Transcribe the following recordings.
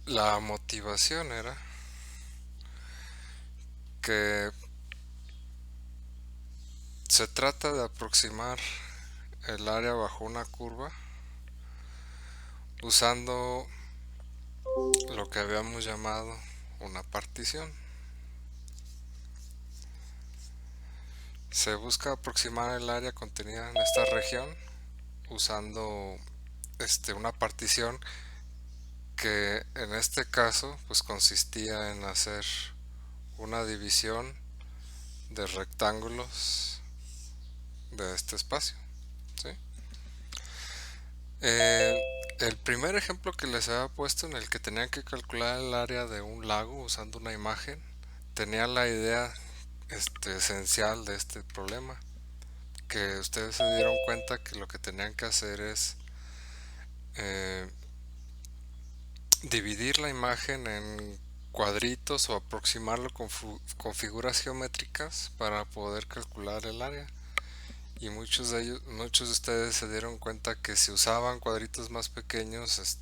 La motivación era que se trata de aproximar el área bajo una curva usando lo que habíamos llamado una partición. Se busca aproximar el área contenida en esta región usando una partición que en este caso pues consistía en hacer una división de rectángulos de este espacio, ¿sí? Eh, el primer ejemplo que les había puesto en el que tenían que calcular el área de un lago usando una imagen tenía la idea esencial de este problema, que ustedes se dieron cuenta que lo que tenían que hacer es eh, dividir la imagen en cuadritos o aproximarlo con figuras geométricas para poder calcular el área. Y muchos de ustedes se dieron cuenta que si usaban cuadritos más pequeños,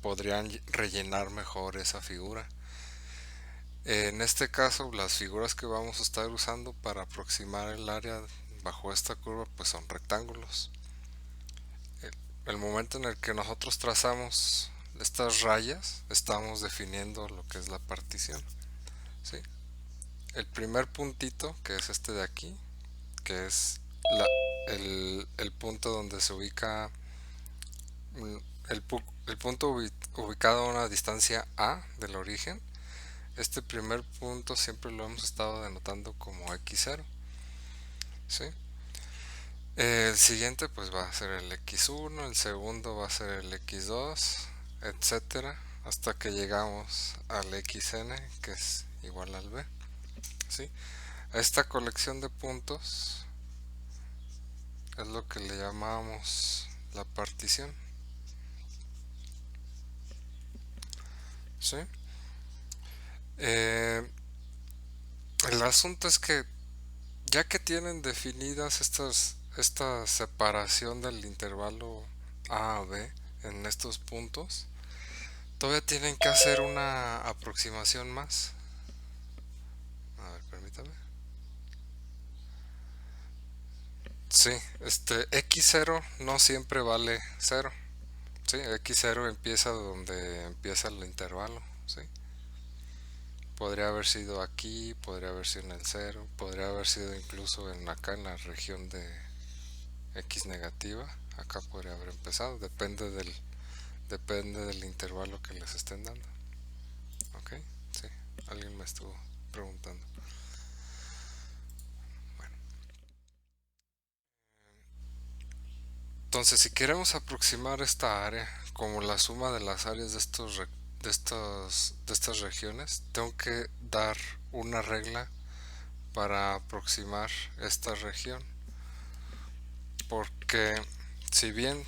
podrían rellenar mejor esa figura. En este caso, las figuras que vamos a estar usando para aproximar el área bajo esta curva, pues son rectángulos. El momento en el que nosotros trazamos estas rayas, estamos definiendo lo que es la partición, ¿sí? El primer puntito, que es este de aquí, que es el punto donde se ubica mm, el punto ubicado a una distancia A del origen. Este primer punto siempre lo hemos estado denotando como x0, ¿sí? El siguiente pues va a ser el x1, el segundo va a ser el x2, etcétera, hasta que llegamos al xn, que es igual al b, ¿sí? A esta colección de puntos es lo que le llamamos la partición, ¿sí? Eh, el asunto es que ya que tienen definidas esta separación del intervalo A a B en estos puntos, todavía tienen que hacer una aproximación más. A ver, permítame. Sí, x0 no siempre vale 0. Sí, x0 empieza donde empieza el intervalo. Sí. Podría haber sido aquí, podría haber sido en el 0, podría haber sido incluso acá en la región de x negativa. Acá podría haber empezado, depende del intervalo que les estén dando. Ok, sí, alguien me estuvo preguntando. Bueno, entonces si queremos aproximar esta área como la suma de las áreas de estas regiones, tengo que dar una regla para aproximar esta región, porque si bien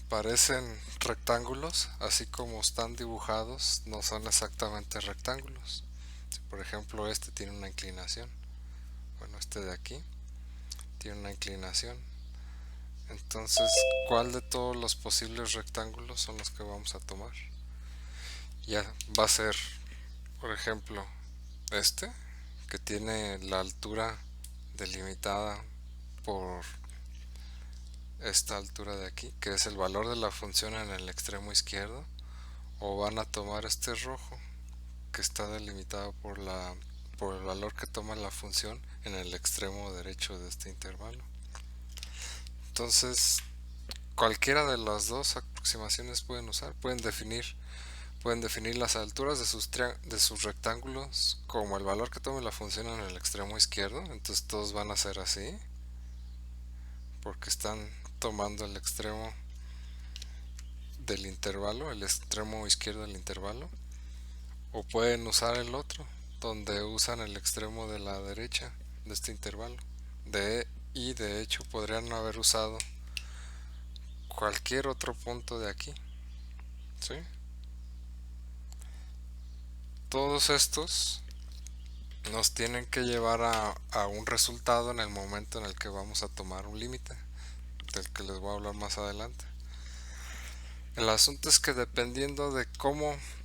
parecen rectángulos, así como están dibujados, no son exactamente rectángulos. Si por ejemplo este tiene una inclinación, bueno, este de aquí tiene una inclinación, entonces ¿cuál de todos los posibles rectángulos son los que vamos a tomar? Ya va a ser, por ejemplo, este, que tiene la altura delimitada por esta altura de aquí, que es el valor de la función en el extremo izquierdo, o van a tomar este rojo, que está delimitado por el valor que toma la función en el extremo derecho de este intervalo. Entonces, cualquiera de las dos aproximaciones pueden usar, pueden definir las alturas de sus rectángulos como el valor que tome la función en el extremo izquierdo, entonces todos van a ser así, porque están tomando el extremo del intervalo, el extremo izquierdo del intervalo, o pueden usar el otro, donde usan el extremo de la derecha de este intervalo. Y de hecho podrían haber usado cualquier otro punto de aquí, ¿sí? Todos estos nos tienen que llevar a un resultado en el momento en el que vamos a tomar un límite, del que les voy a hablar más adelante. El asunto es que dependiendo de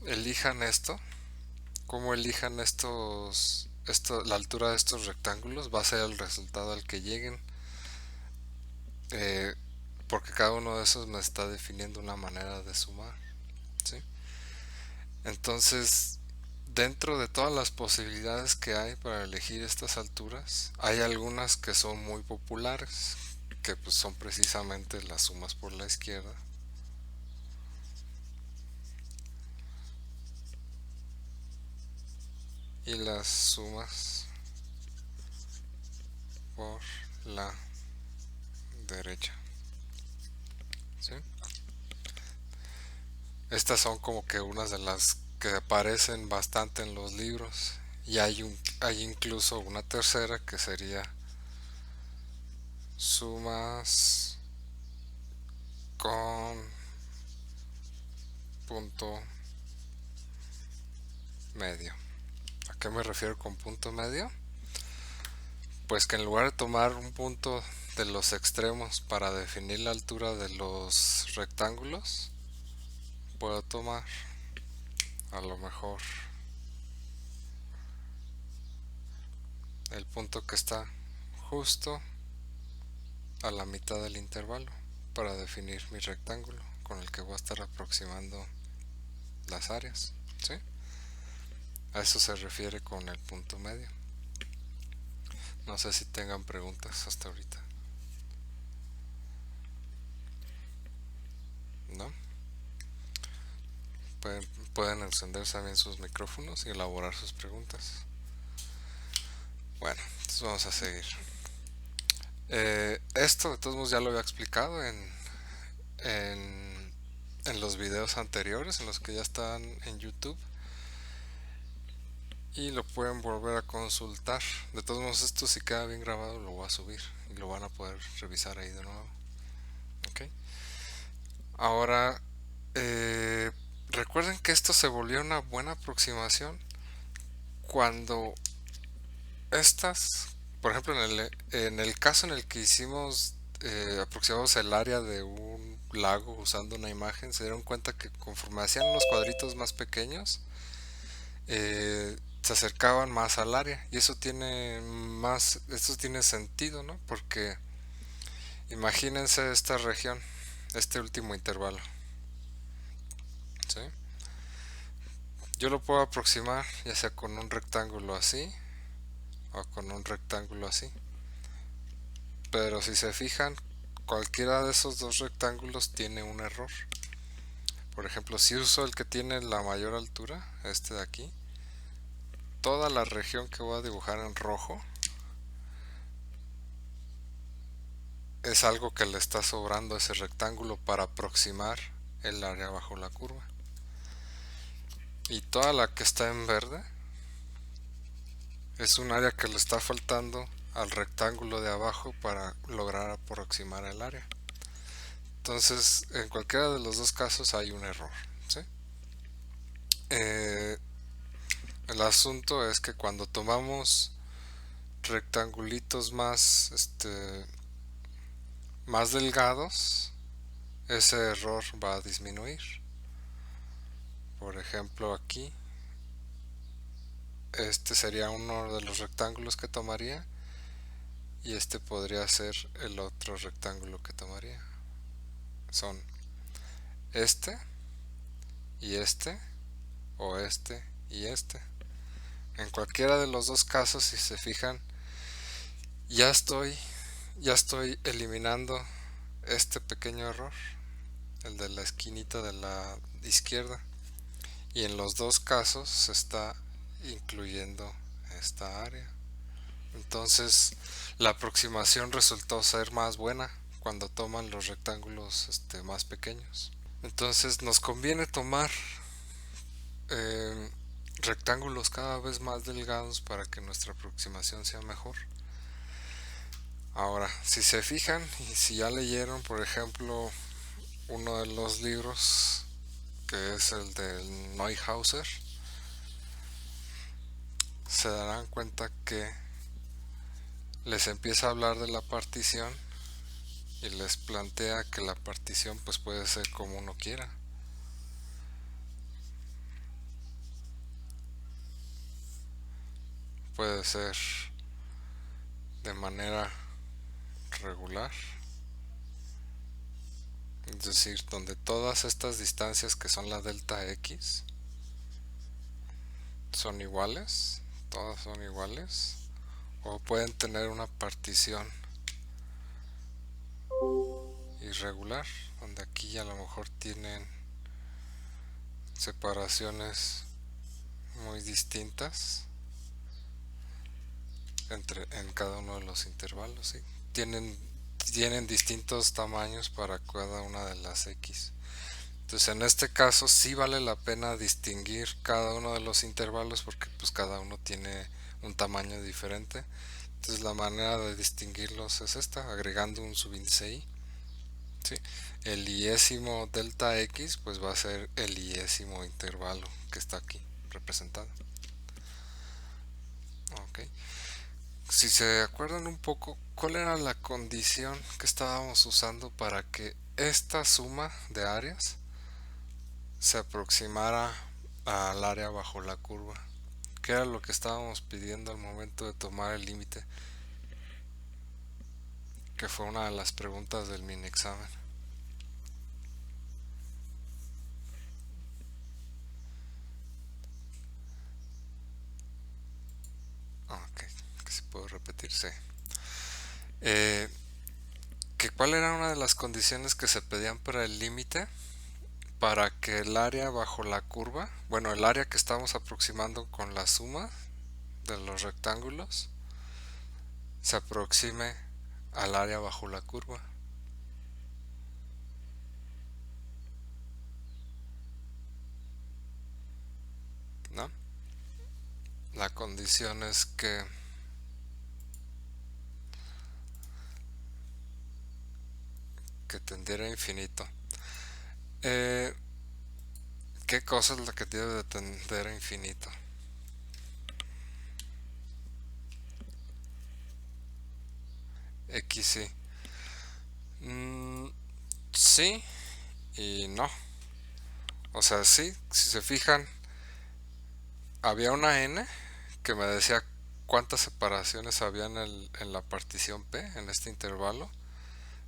elijan esto, cómo elijan la altura de estos rectángulos, va a ser el resultado al que lleguen, eh, porque cada uno de esos me está definiendo una manera de sumar, ¿sí? Entonces, dentro de todas las posibilidades que hay para elegir estas alturas, hay algunas que son muy populares, que pues son precisamente las sumas por la izquierda y las sumas por la derecha, ¿sí? Estas son como que unas de las que aparecen bastante en los libros, y hay incluso una tercera que sería sumas con punto medio. ¿A qué me refiero con punto medio? Pues que en lugar de tomar un punto de los extremos para definir la altura de los rectángulos, puedo tomar a lo mejor el punto que está justo a la mitad del intervalo para definir mi rectángulo con el que voy a estar aproximando las áreas, ¿sí? A eso se refiere con el punto medio. No sé si tengan preguntas hasta ahorita. ¿No? Pueden encender también sus micrófonos y elaborar sus preguntas. Bueno, entonces vamos a seguir. Esto de todos modos ya lo había explicado en, en los videos anteriores, en los que ya están en YouTube, y lo pueden volver a consultar. De todos modos, esto si queda bien grabado lo voy a subir y lo van a poder revisar ahí de nuevo. ¿Ok? Ahora, recuerden que esto se volvió una buena aproximación cuando estas, por ejemplo, en el caso en el que aproximamos el área de un lago usando una imagen, se dieron cuenta que conforme hacían los cuadritos más pequeños, se acercaban más al área, y esto tiene sentido, ¿no? Porque imagínense esta región, este último intervalo, ¿sí? Yo lo puedo aproximar ya sea con un rectángulo así o con un rectángulo así, pero si se fijan, cualquiera de esos dos rectángulos tiene un error. Por ejemplo, si uso el que tiene la mayor altura, este de aquí, toda la región que voy a dibujar en rojo es algo que le está sobrando a ese rectángulo para aproximar el área bajo la curva. Y toda la que está en verde es un área que le está faltando al rectángulo de abajo para lograr aproximar el área. Entonces, en cualquiera de los dos casos hay un error, ¿sí? El asunto es que cuando tomamos rectangulitos más delgados, ese error va a disminuir. Por ejemplo, aquí, este sería uno de los rectángulos que tomaría, y este podría ser el otro rectángulo que tomaría. Son este y este, o este y este. En cualquiera de los dos casos, si se fijan, ya estoy eliminando este pequeño error, el de la esquinita de la izquierda, y en los dos casos se está incluyendo esta área. Entonces la aproximación resultó ser más buena cuando toman los rectángulos más pequeños. Entonces nos conviene tomar rectángulos cada vez más delgados para que nuestra aproximación sea mejor. Ahora, si se fijan y si ya leyeron, por ejemplo, uno de los libros, que es el del Neuhauser, se darán cuenta que les empieza a hablar de la partición y les plantea que la partición pues puede ser como uno quiera. puede ser de manera regular, es decir, donde todas estas distancias que son la delta x son iguales, todas son iguales, o pueden tener una partición irregular, donde aquí a lo mejor tienen separaciones muy distintas en cada uno de los intervalos, ¿sí? Tienen distintos tamaños para cada una de las x. Entonces en este caso sí vale la pena distinguir cada uno de los intervalos porque pues cada uno tiene un tamaño diferente. Entonces la manera de distinguirlos es esta, agregando un subíndice i. ¿Sí? El iésimo delta x pues va a ser el iésimo intervalo que está aquí representado. Okay. Si se acuerdan un poco, ¿cuál era la condición que estábamos usando para que esta suma de áreas se aproximara al área bajo la curva? ¿Qué era lo que estábamos pidiendo al momento de tomar el límite? Que fue una de las preguntas del mini examen. Ok, que si puedo repetirse. ¿Cuál era una de las condiciones que se pedían para el límite? Para que el área bajo la curva, bueno, el área que estamos aproximando con la suma de los rectángulos, se aproxime al área bajo la curva. ¿No? La condición es que tendiera a infinito. ¿Qué cosa es la que debe de tender a infinito? X y. Sí y no. O sea, sí, si se fijan, había una n que me decía cuántas separaciones había en la partición P, en este intervalo,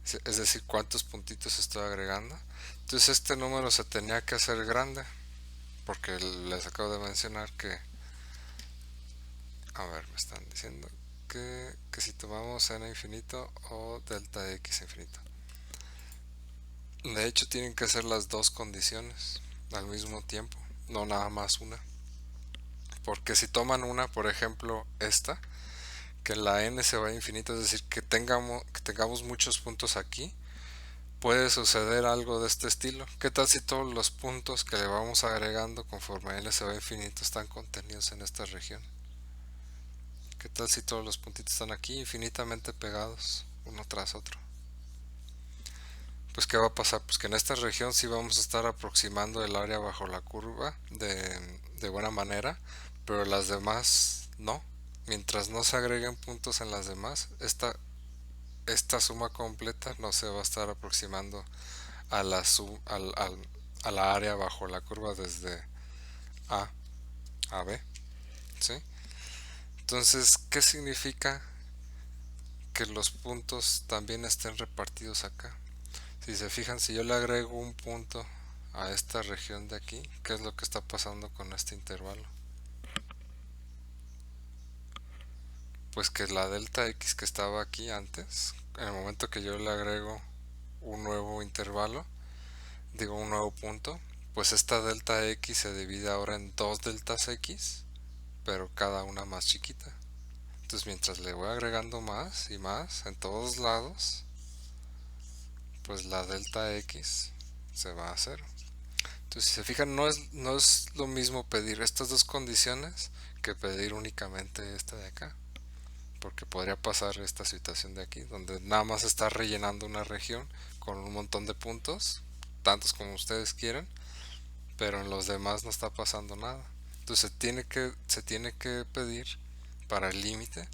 es decir, cuántos puntitos estoy agregando. Entonces este número se tenía que hacer grande, porque les acabo de mencionar que, a ver, me están diciendo que si tomamos n infinito o delta x infinito. De hecho tienen que ser las dos condiciones al mismo tiempo, no nada más una. Porque si toman una, por ejemplo, esta, que la n se va a infinito, es decir, que tengamos muchos puntos aquí, puede suceder algo de este estilo. ¿Qué tal si todos los puntos que le vamos agregando conforme n se va a infinito están contenidos en esta región? ¿Qué tal si todos los puntitos están aquí infinitamente pegados uno tras otro? Pues ¿qué va a pasar? Pues que en esta región sí vamos a estar aproximando el área bajo la curva de buena manera, pero las demás no. Mientras no se agreguen puntos en las demás, esta suma completa no se va a estar aproximando a a la área bajo la curva desde A a B. ¿Sí? Entonces, ¿qué significa que los puntos también estén repartidos acá? Si se fijan, si yo le agrego un punto a esta región de aquí, ¿qué es lo que está pasando con este intervalo? Pues que la delta x que estaba aquí antes, en el momento que yo le agrego un nuevo intervalo, digo un nuevo punto, pues esta delta x se divide ahora en dos deltas x, pero cada una más chiquita. Entonces mientras le voy agregando más y más en todos lados, pues la delta x se va a cero. Entonces si se fijan, no es lo mismo pedir estas dos condiciones que pedir únicamente esta de acá, porque podría pasar esta situación de aquí, donde nada más está rellenando una región con un montón de puntos, tantos como ustedes quieran, pero en los demás no está pasando nada. Entonces se tiene que pedir para el límite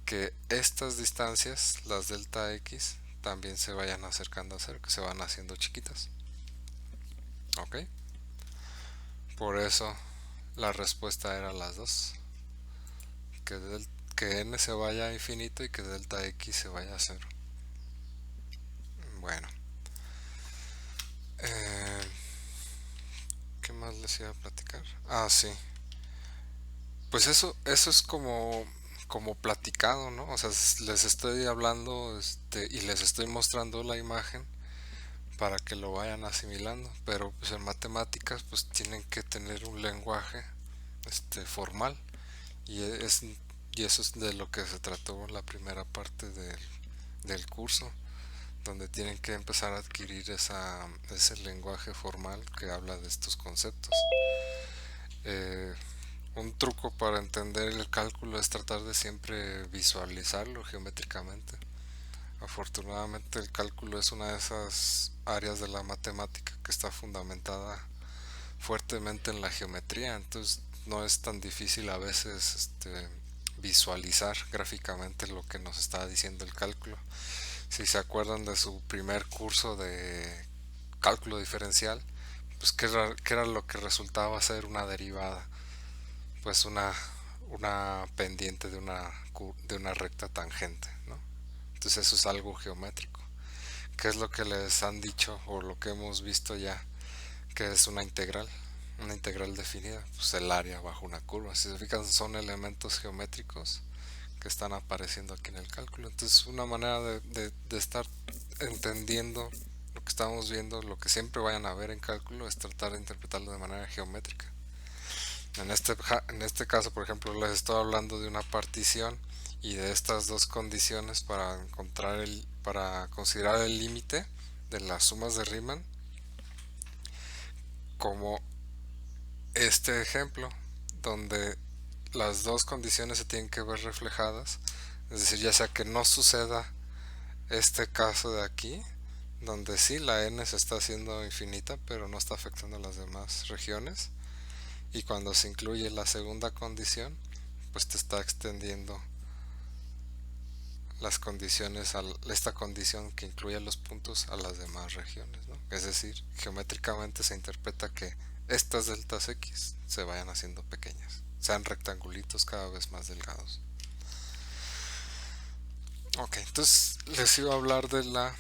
que estas distancias, las delta x, también se vayan acercando a cero, que se van haciendo chiquitas. ¿Ok? Por eso la respuesta era las dos. que n se vaya a infinito y que delta x se vaya a cero. Bueno, eh, ¿qué más les iba a platicar? Ah, sí. Pues eso es como platicado, ¿no? O sea, les estoy hablando, y les estoy mostrando la imagen para que lo vayan asimilando, pero pues en matemáticas pues tienen que tener un lenguaje formal, y es y eso es de lo que se trató la primera parte del curso, donde tienen que empezar a adquirir ese lenguaje formal que habla de estos conceptos. Eh, un truco para entender el cálculo es tratar de siempre visualizarlo geométricamente. Afortunadamente el cálculo es una de esas áreas de la matemática que está fundamentada fuertemente en la geometría, entonces no es tan difícil a veces visualizar gráficamente lo que nos está diciendo el cálculo. Si se acuerdan de su primer curso de cálculo diferencial, pues qué era lo que resultaba ser una derivada, pues una pendiente de una recta tangente, ¿no? Entonces eso es algo geométrico. ¿Qué es lo que les han dicho o lo que hemos visto ya? Que es una integral definida, pues el área bajo una curva. Si se fijan, son elementos geométricos que están apareciendo aquí en el cálculo. Entonces, una manera de estar entendiendo lo que estamos viendo, lo que siempre vayan a ver en cálculo, es tratar de interpretarlo de manera geométrica. En este caso, por ejemplo, les estoy hablando de una partición y de estas dos condiciones para considerar el límite de las sumas de Riemann, como este ejemplo, donde las dos condiciones se tienen que ver reflejadas, es decir, ya sea que no suceda este caso de aquí, donde sí la n se está haciendo infinita, pero no está afectando a las demás regiones, y cuando se incluye la segunda condición, pues te está extendiendo las condiciones esta condición que incluye los puntos a las demás regiones, ¿no? Es decir, geométricamente se interpreta que estas deltas x se vayan haciendo pequeñas, sean rectangulitos cada vez más delgados. Ok, entonces les iba a hablar de la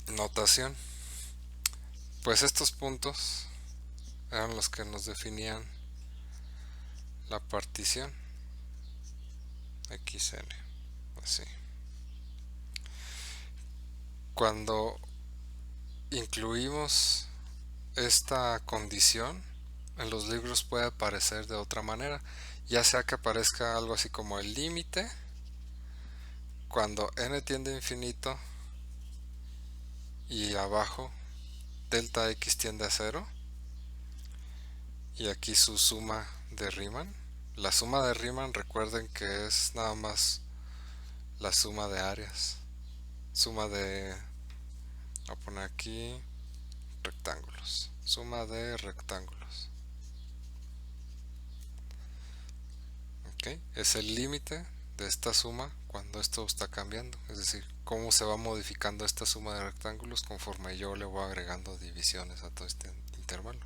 notación. Pues estos puntos eran los que nos definían la partición xn, así. Cuando incluimos esta condición, en los libros puede aparecer de otra manera, ya sea que aparezca algo así como el límite cuando n tiende a infinito y abajo delta x tiende a cero, y aquí su suma de Riemann. La suma de Riemann, recuerden que es nada más la suma de áreas, suma de, voy a poner aquí rectángulos, suma de rectángulos. ¿Okay? Es el límite de esta suma cuando esto está cambiando, es decir, cómo se va modificando esta suma de rectángulos conforme yo le voy agregando divisiones a todo este intervalo.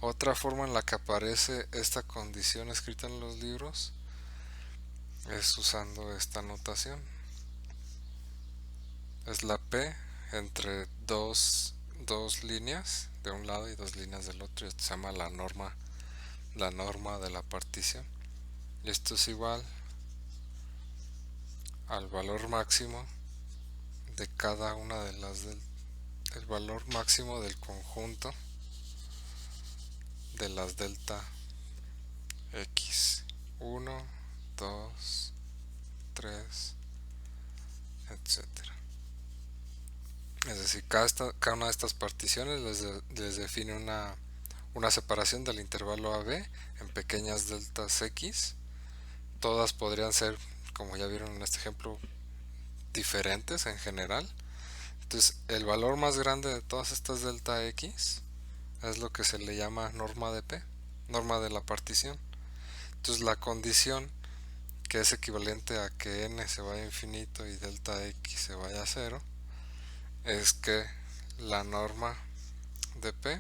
Otra forma en la que aparece esta condición escrita en los libros es usando esta notación. Es la P entre dos líneas de un lado y dos líneas del otro. Esto se llama la norma de la partición. Y esto es igual al valor máximo de cada una de el valor máximo del conjunto de las delta x, 1, 2, 3, etcétera. Es decir, cada una de estas particiones les define una separación del intervalo AB en pequeñas deltas x. Todas podrían ser, como ya vieron en este ejemplo, diferentes en general. Entonces, el valor más grande de todas estas delta x es lo que se le llama norma de P, norma de la partición. Entonces, la condición, que es equivalente a que n se vaya a infinito y delta x se vaya a cero, es que la norma de P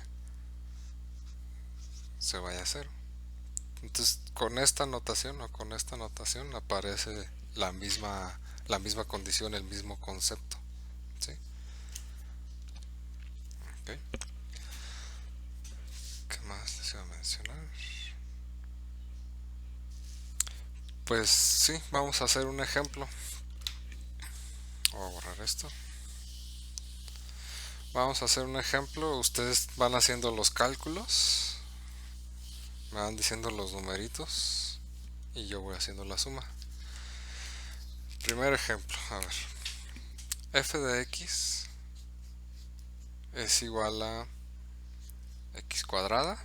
se vaya a cero. Entonces, con esta notación o con esta notación aparece la misma condición, el mismo concepto. ¿Sí? Ok. ¿Qué más les iba a mencionar? Pues sí, vamos a hacer un ejemplo. Voy a borrar esto. Vamos a hacer un ejemplo. Ustedes van haciendo los cálculos, me van diciendo los numeritos y yo voy haciendo la suma. Primer ejemplo, a ver. F de x es igual a x cuadrada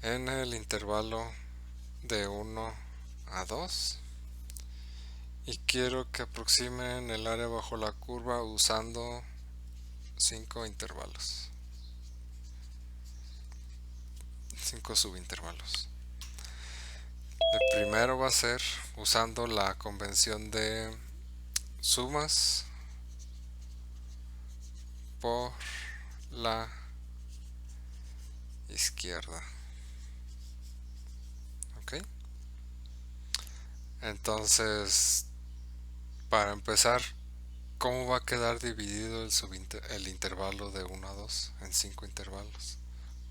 en el intervalo de 1 a 2 y quiero que aproximen el área bajo la curva usando 5 intervalos, 5 subintervalos. El primero va a ser usando la convención de sumas por la izquierda. ¿Ok? Entonces, para empezar, ¿cómo va a quedar dividido el intervalo de 1 a 2 en 5 intervalos?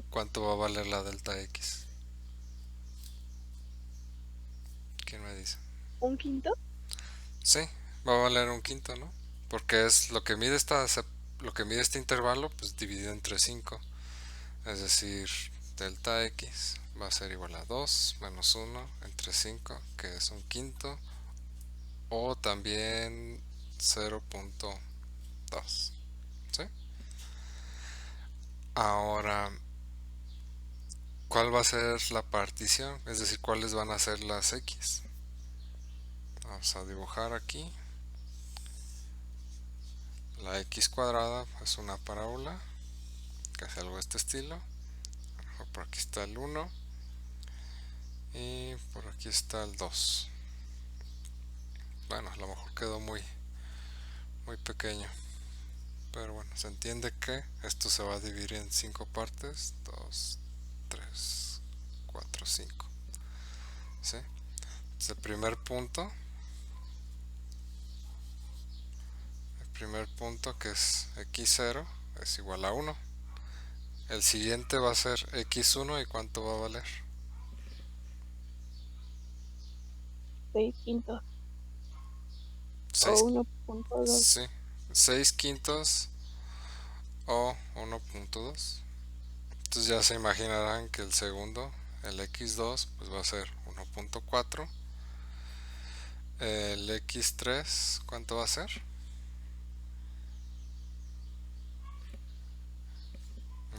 ¿Cuánto va a valer la delta x? ¿Quién me dice? ¿Un quinto? Sí, va a valer un quinto, ¿no? Porque es lo que mide este intervalo, pues dividido entre 5. Es decir, delta x va a ser igual a 2 menos 1 entre 5, que es un quinto, o también 0.2. ¿Sí? Ahora, ¿cuál va a ser la partición? Es decir, ¿cuáles van a ser las x? Vamos a dibujar aquí. La x cuadrada es una parábola que hace algo de este estilo. Por aquí está el 1 y por aquí está el 2. Bueno, a lo mejor quedó muy pequeño, pero bueno, se entiende que esto se va a dividir en 5 partes: 2, 3, 4, 5. ¿Sí? Entonces, el primer punto que es x0 es igual a 1. El siguiente va a ser x1, ¿y cuánto va a valer? 6 quintos. O 6, 1.2. sí, 6 quintos o 1.2. Entonces ya se imaginarán que el segundo, el x2, pues va a ser 1.4. El x3, ¿cuánto va a ser?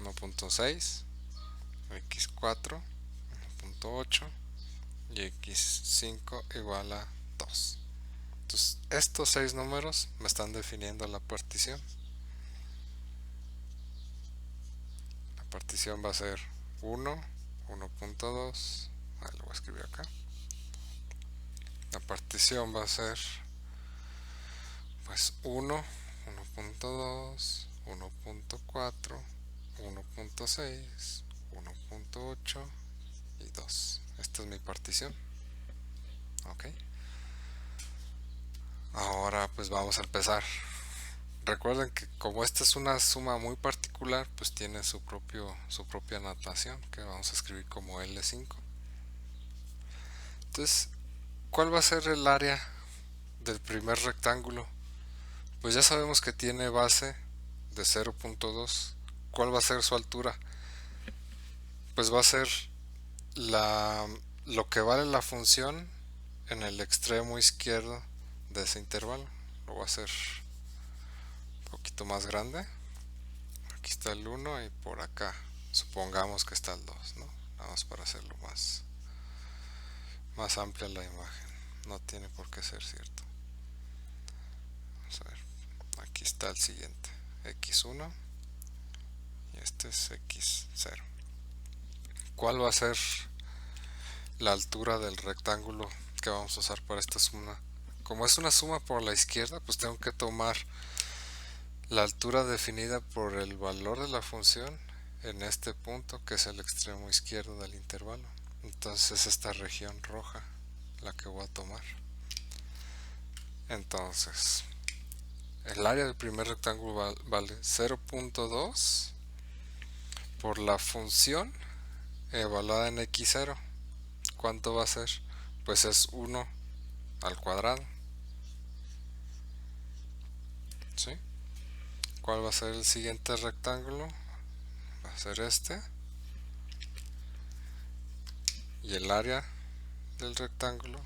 1.6. x4, 1.8. Y x5 igual a 2. Entonces, estos 6 números me están definiendo la partición. La partición va a ser 1, 1.2. Lo voy a escribir acá. La partición va a ser pues 1, 1.2, 1.4, 1.6, 1.8 y 2. Esta es mi partición. Ok. Ahora pues vamos a empezar. Recuerden que como esta es una suma muy particular, pues tiene su propia notación, que vamos a escribir como L5. Entonces, ¿cuál va a ser el área del primer rectángulo? Pues ya sabemos que tiene base de 0.2. ¿Cuál va a ser su altura? Pues va a ser la, lo que vale la función en el extremo izquierdo de ese intervalo. Lo voy a hacer un poquito más grande. Aquí está el 1 y por acá supongamos que está el 2, ¿no? Nada más para hacerlo más amplia la imagen. No tiene por qué ser cierto. Vamos a ver. Aquí está el siguiente. x1 y este es x0. ¿Cuál va a ser la altura del rectángulo que vamos a usar para esta suma? Como es una suma por la izquierda, pues tengo que tomar la altura definida por el valor de la función en este punto, que es el extremo izquierdo del intervalo. Entonces esta región roja la que voy a tomar. Entonces el área del primer rectángulo vale 0.2 por la función evaluada en x0. ¿Cuánto va a ser? Pues es 1 al cuadrado. ¿Sí? ¿Cuál va a ser el siguiente rectángulo? Va a ser este. Y el área del rectángulo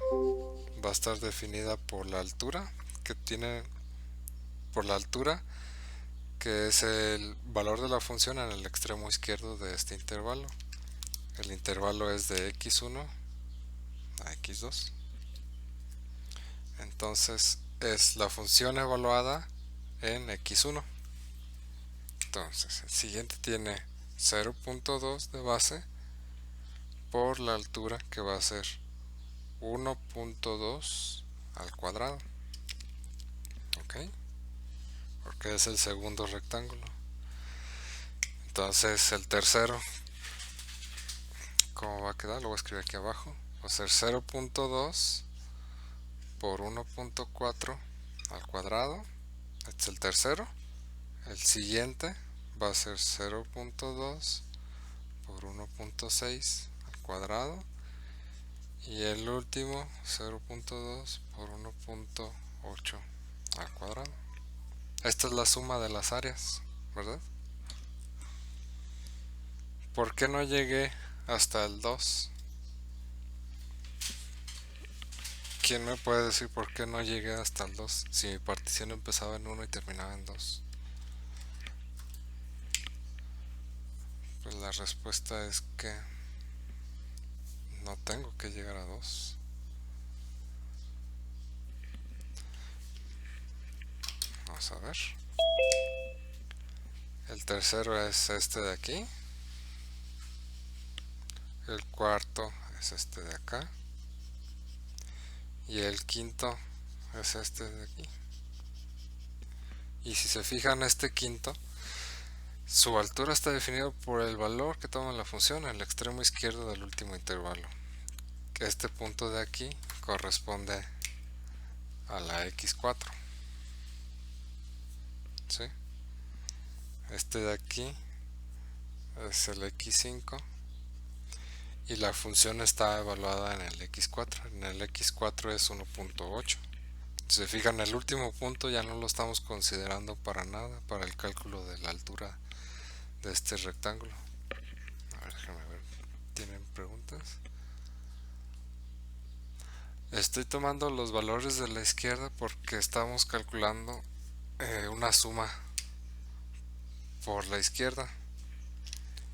va a estar definida por la altura que tiene, por la altura que es el valor de la función en el extremo izquierdo de este intervalo. El intervalo es de x1 a x2. Entonces es la función evaluada en x1. Entonces el siguiente tiene 0.2 de base por la altura que va a ser 1.2 al cuadrado. ¿Ok? Porque es el segundo rectángulo. Entonces el tercero, ¿cómo va a quedar? Lo voy a escribir aquí abajo. Va a ser 0.2 por 1.4 al cuadrado. Este es el tercero. El siguiente va a ser 0.2 por 1.6 al cuadrado. Y el último 0.2 por 1.8 al cuadrado. Esta es la suma de las áreas, ¿verdad? ¿Por qué no llegué hasta el 2? ¿Quién me puede decir por qué no llegué hasta el 2 si mi partición empezaba en 1 y terminaba en 2? Pues la respuesta es que no tengo que llegar a 2. Vamos a ver. El tercero es este de aquí. El cuarto es este de acá. Y el quinto es este de aquí. Y si se fijan, este quinto, su altura está definida por el valor que toma la función en el extremo izquierdo del último intervalo. Este punto de aquí corresponde a la x4. ¿Sí? Este de aquí es el x5 y la función está evaluada en el x4. En el x4 es 1.8. Si se fijan, el último punto ya no lo estamos considerando para nada para el cálculo de la altura de este rectángulo. A ver, déjame ver. ¿Tienen preguntas? Estoy tomando los valores de la izquierda porque estamos calculando una suma por la izquierda.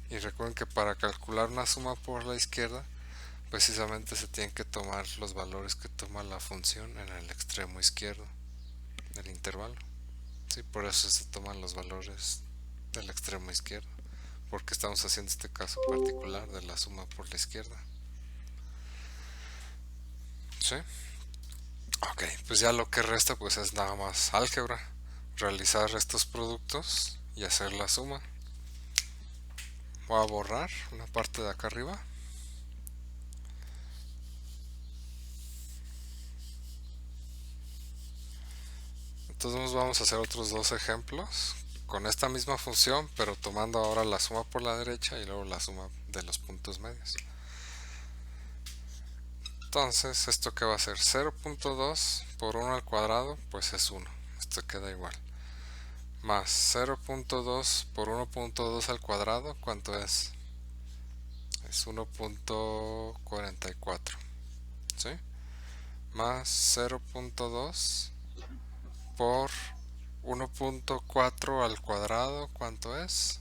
Y recuerden que para calcular una suma por la izquierda, precisamente se tienen que tomar los valores que toma la función en el extremo izquierdo del intervalo. Sí, por eso se toman los valores del extremo izquierdo, porque estamos haciendo este caso particular de la suma por la izquierda. ¿Sí? Ok, pues ya lo que resta pues es nada más álgebra, realizar estos productos y hacer la suma. Voy a borrar una parte de acá arriba. Entonces nos vamos a hacer otros dos ejemplos con esta misma función, pero tomando ahora la suma por la derecha y luego la suma de los puntos medios. Entonces, ¿esto qué va a ser? 0.2 por 1 al cuadrado, pues es 1. Esto queda igual. Más 0.2 por 1.2 al cuadrado, ¿cuánto es? Es 1.44. ¿Sí? Más 0.2 por 1.4 al cuadrado, ¿cuánto es?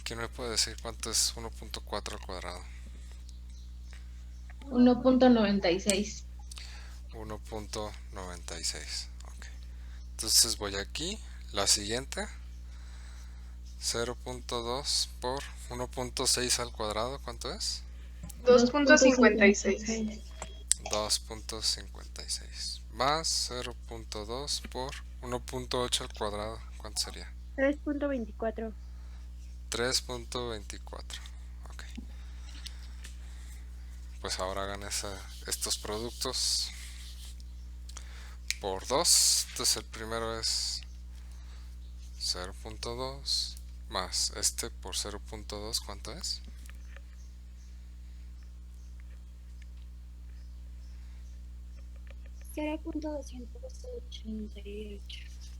¿Quién me puede decir cuánto es 1.4 al cuadrado? 1.96. 1.96. Ok. Entonces voy aquí. La siguiente. 0.2 por 1.6 al cuadrado, ¿cuánto es? 2.56. 2.56. Más 0.2 por 1.8 al cuadrado, ¿cuánto sería? 3.24. 3.24. Ok. pues ahora hagan estos productos por 2. Entonces el primero es 0.2 más este por 0.2, ¿cuánto es? 0.288.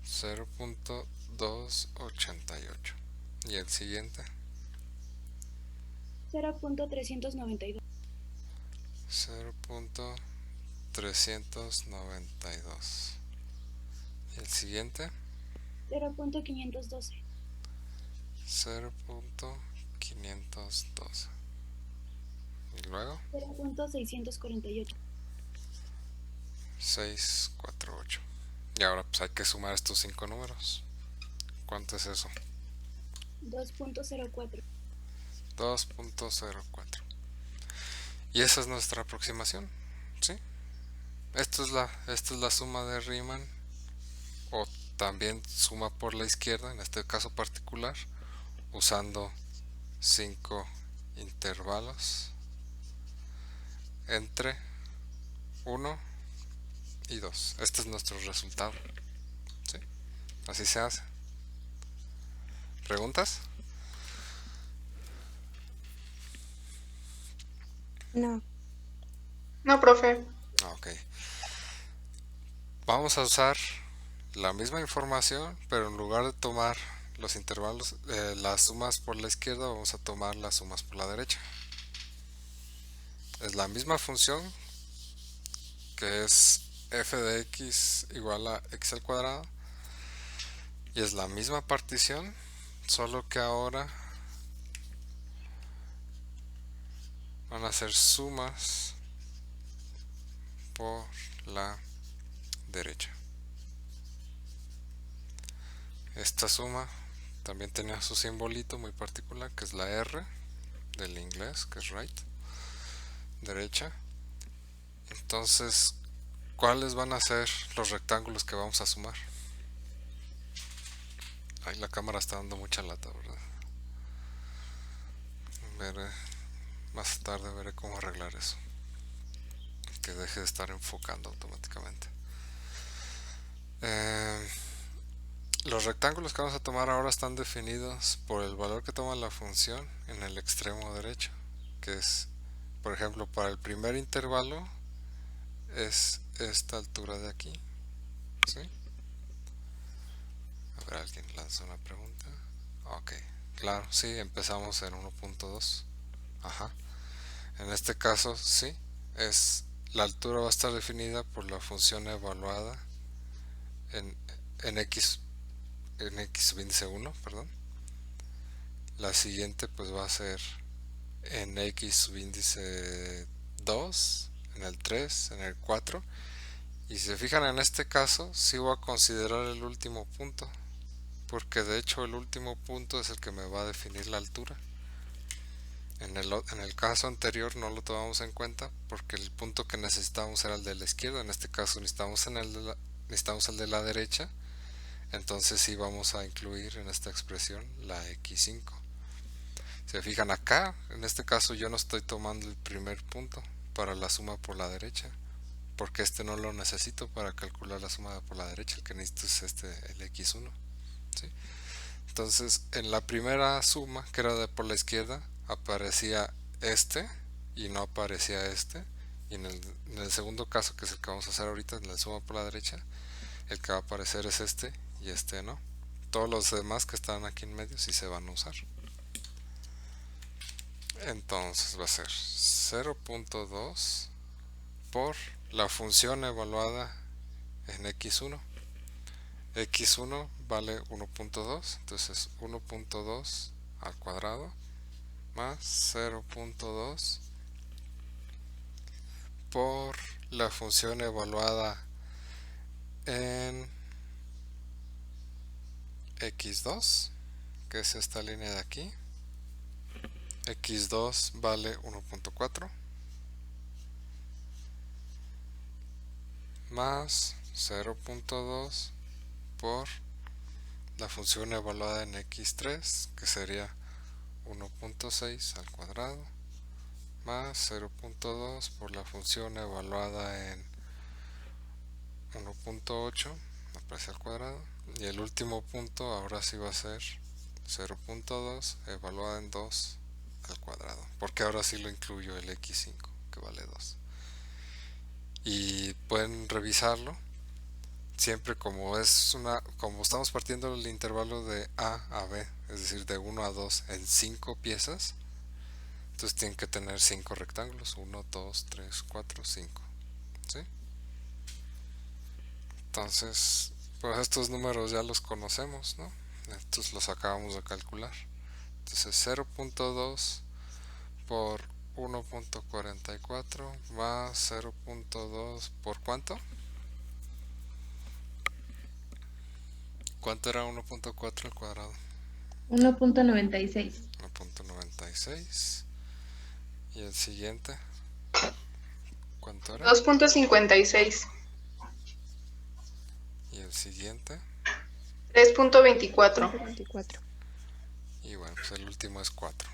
0.288. Y el siguiente 0.392. 0.392. Y el siguiente 0.512. 0.512. Y luego 0.648. 648. Y ahora pues hay que sumar estos 5 números. ¿Cuánto es eso? 2.04. 2.04. Y esa es nuestra aproximación, ¿sí? Esta es la suma de Riemann, o también suma por la izquierda, en este caso particular, usando 5 intervalos entre 1 y 2. Este es nuestro resultado, ¿sí? Así se hace. ¿Preguntas? No. No, profe. Ok. Vamos a usar la misma información, pero en lugar de tomar los intervalos, las sumas por la izquierda, vamos a tomar las sumas por la derecha. Es la misma función, que es f de x igual a x al cuadrado, y es la misma partición, solo que ahora van a ser sumas por la derecha. Esta suma también tenía su simbolito muy particular, que es la R del inglés, que es right, derecha. Entonces, ¿cuáles van a ser los rectángulos que vamos a sumar? Ahí la cámara está dando mucha lata, ¿verdad? Más tarde veré cómo arreglar eso, que deje de estar enfocando automáticamente. Los rectángulos que vamos a tomar ahora están definidos por el valor que toma la función en el extremo derecho, que es, por ejemplo, para el primer intervalo es esta altura de aquí, ¿sí? A ver, alguien lanza una pregunta. Ok, claro, sí, empezamos en 1.2. Ajá. En este caso, sí, la altura va a estar definida por la función evaluada en, en x sub índice 1, perdón. La siguiente pues va a ser en x sub índice 2, en el 3, en el 4. Y si se fijan, en este caso sí voy a considerar el último punto, porque de hecho el último punto es el que me va a definir la altura. En el caso anterior no lo tomamos en cuenta porque el punto que necesitábamos era el de la izquierda. En este caso necesitamos el de la derecha. Entonces sí vamos a incluir en esta expresión la x5. Se fijan acá, en este caso yo no estoy tomando el primer punto para la suma por la derecha, porque este no lo necesito para calcular la suma por la derecha. El que necesito es el x1, ¿sí? Entonces en la primera suma, que era por la izquierda, aparecía este y no aparecía este. Y en el segundo caso, que es el que vamos a hacer ahorita, en la suma por la derecha, el que va a aparecer es este y este no. Todos los demás que están aquí en medio sí se van a usar. Entonces va a ser 0.2 por la función evaluada en x1. x1 vale 1.2, entonces 1.2 al cuadrado más 0.2 por la función evaluada en x2, que es esta línea de aquí. x2 vale 1.4 más 0.2 por la función evaluada en x3, que sería 1.6 al cuadrado más 0.2 por la función evaluada en 1.8 aparece al cuadrado, y el último punto ahora sí va a ser 0.2 evaluada en 2 al cuadrado, porque ahora sí lo incluyo el x5 que vale 2. Y pueden revisarlo siempre como como estamos partiendo el intervalo de A a B, es decir, de 1 a 2 en 5 piezas. Entonces tienen que tener 5 rectángulos, 1, 2, 3, 4, 5, ¿sí? Entonces, pues estos números ya los conocemos, ¿no? Estos los acabamos de calcular. Entonces 0.2 por 1.44 más 0.2 por ¿cuánto? ¿Cuánto era 1.4 al cuadrado? 1.96. 1.96. ¿Y el siguiente? ¿Cuánto era? 2.56. ¿Y el siguiente? 3.24. 24. Y bueno, pues el último es 4.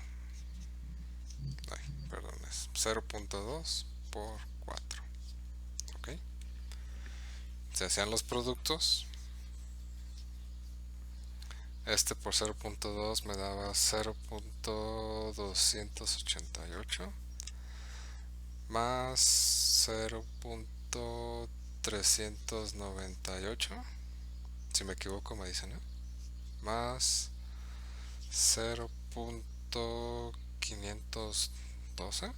Ay, perdón, es 0.2 por 4. ¿Ok? Se hacían los productos. Este por 0.2 me daba 0.288 más 0.398, si me equivoco me dicen, ¿no? Más 0.512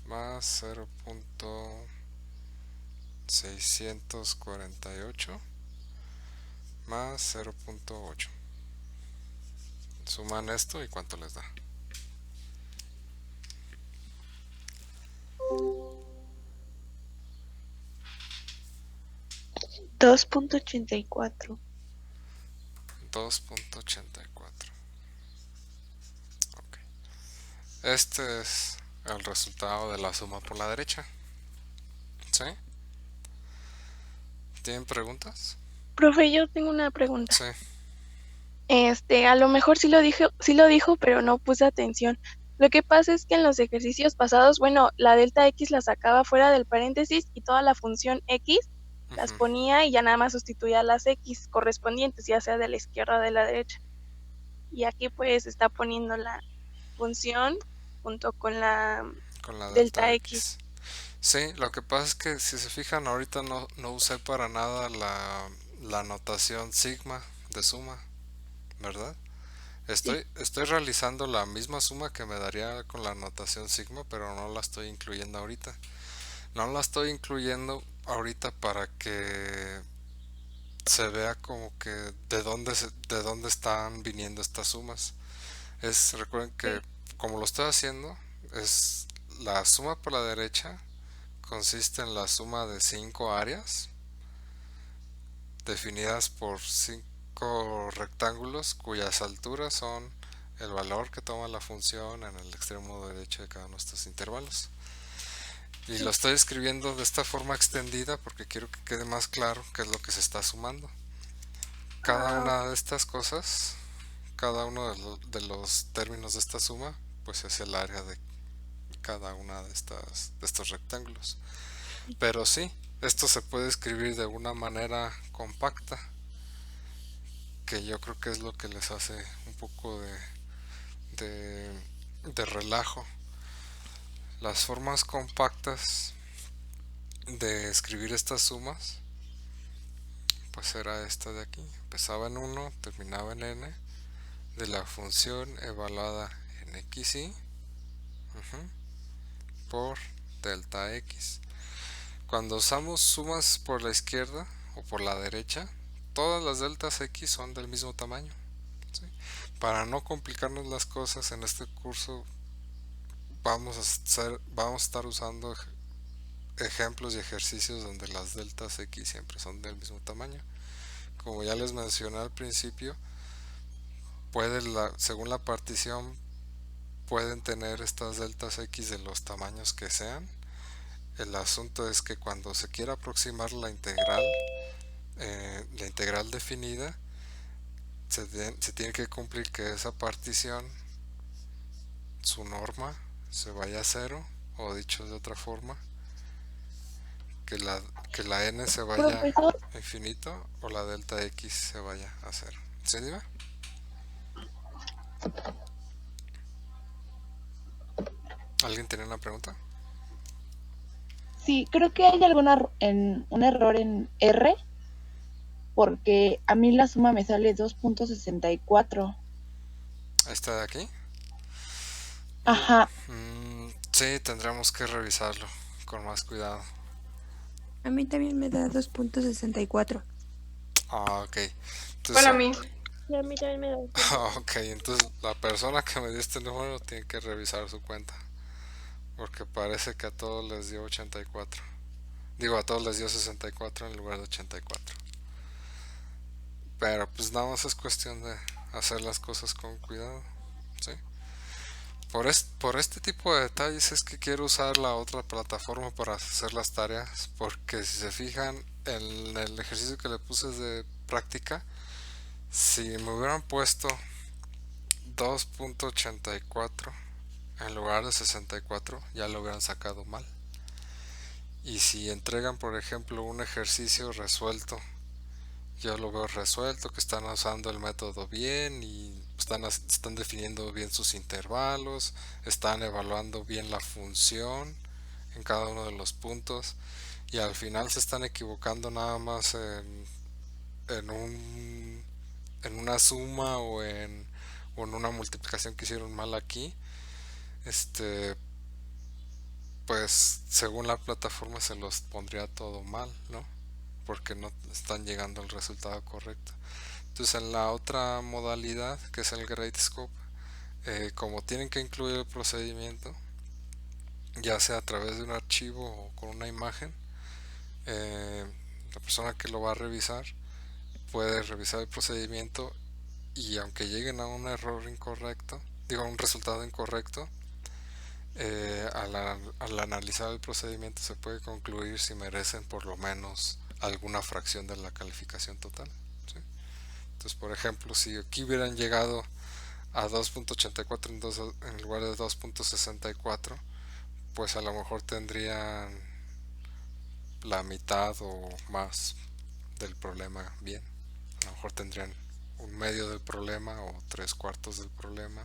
más 0.648 más 0.8. Suman esto y ¿cuánto les da? $2.84. 2.84. Ok. Este es el resultado de la suma por la derecha. ¿Sí? ¿Tienen preguntas? Profe, yo tengo una pregunta. Sí. A lo mejor sí lo dijo, pero no puse atención. Lo que pasa es que en los ejercicios pasados, bueno, la delta X la sacaba fuera del paréntesis y toda la función X las Ujú. ponía y ya nada más sustituía las X correspondientes, ya sea de la izquierda o de la derecha. Y aquí pues está poniendo la función junto con la Con la delta delta X. X. Sí, lo que pasa es que si se fijan ahorita no usé para nada la notación sigma de suma, ¿verdad? Sí. Estoy realizando la misma suma que me daría con la notación sigma, pero no la estoy incluyendo ahorita. No la estoy incluyendo ahorita para que se vea como que de dónde están viniendo estas sumas. Recuerden que Ok. como lo estoy haciendo, es la suma por la derecha consiste en la suma de 5 áreas definidas por 5 rectángulos cuyas alturas son el valor que toma la función en el extremo derecho de cada uno de estos intervalos. Y lo Sí. estoy escribiendo de esta forma extendida porque quiero que quede más claro qué es lo que se está sumando. Cada Ah, una de estas cosas, cada uno de los términos de esta suma, pues es el área de cada una de estos rectángulos. Pero sí, esto se puede escribir de una manera compacta, que yo creo que es lo que les hace un poco de relajo. Las formas compactas de escribir estas sumas, pues era esta de aquí. Empezaba en 1, terminaba en n, de la función evaluada en xy por delta x. Cuando usamos sumas por la izquierda o por la derecha, todas las deltas x son del mismo tamaño, ¿sí? Para no complicarnos las cosas en este curso vamos a estar usando ejemplos y ejercicios donde las deltas x siempre son del mismo tamaño. Como ya les mencioné al principio, según la partición pueden tener estas deltas x de los tamaños que sean. El asunto es que cuando se quiera aproximar la integral definida, se tiene que cumplir que esa partición, su norma, se vaya a cero, o dicho de otra forma, que la, que la n se vaya Profesor, a infinito o la delta x se vaya a cero. ¿Sí, dime? ¿Alguien tiene una pregunta? sí, creo que hay un error en R, porque a mí la suma me sale 2.64. ¿Esta de aquí? Ajá, Sí, tendremos que revisarlo con más cuidado. A mí también me da 2.64. Ah, ok. Hola, Entonces, mi. Y a mí también me da ok, entonces la persona que me dio este número tiene que revisar su cuenta. Porque parece que a todos les dio 84. Digo, a todos les dio 64 en lugar de 84. Pero pues nada más es cuestión de hacer las cosas con cuidado. ¿Sí? Por este tipo de detalles es que quiero usar la otra plataforma para hacer las tareas. Porque si se fijan en el ejercicio que le puse de práctica, si me hubieran puesto 2.84 en lugar de 64, ya lo hubieran sacado mal. Y si entregan, por ejemplo, un ejercicio resuelto, yo lo veo resuelto, que están usando el método bien y están definiendo bien sus intervalos, están evaluando bien la función en cada uno de los puntos, y al final se están equivocando nada más en en una suma o en una multiplicación que hicieron mal aquí. este pues según la plataforma se los pondría todo mal, ¿no? Porque no están llegando al resultado correcto. Entonces en la otra modalidad, que es el Gradescope, como tienen que incluir el procedimiento, ya sea a través de un archivo o con una imagen, eh, la persona que lo va a revisar puede revisar el procedimiento, y aunque lleguen a un error incorrecto, digo, a un resultado incorrecto, al analizar el procedimiento se puede concluir si merecen por lo menos alguna fracción de la calificación total. ¿Sí? Entonces, por ejemplo, si aquí hubieran llegado a 2.84 en lugar de 2.64, pues a lo mejor tendrían la mitad o más del problema bien. A lo mejor tendrían un medio del problema o tres cuartos del problema,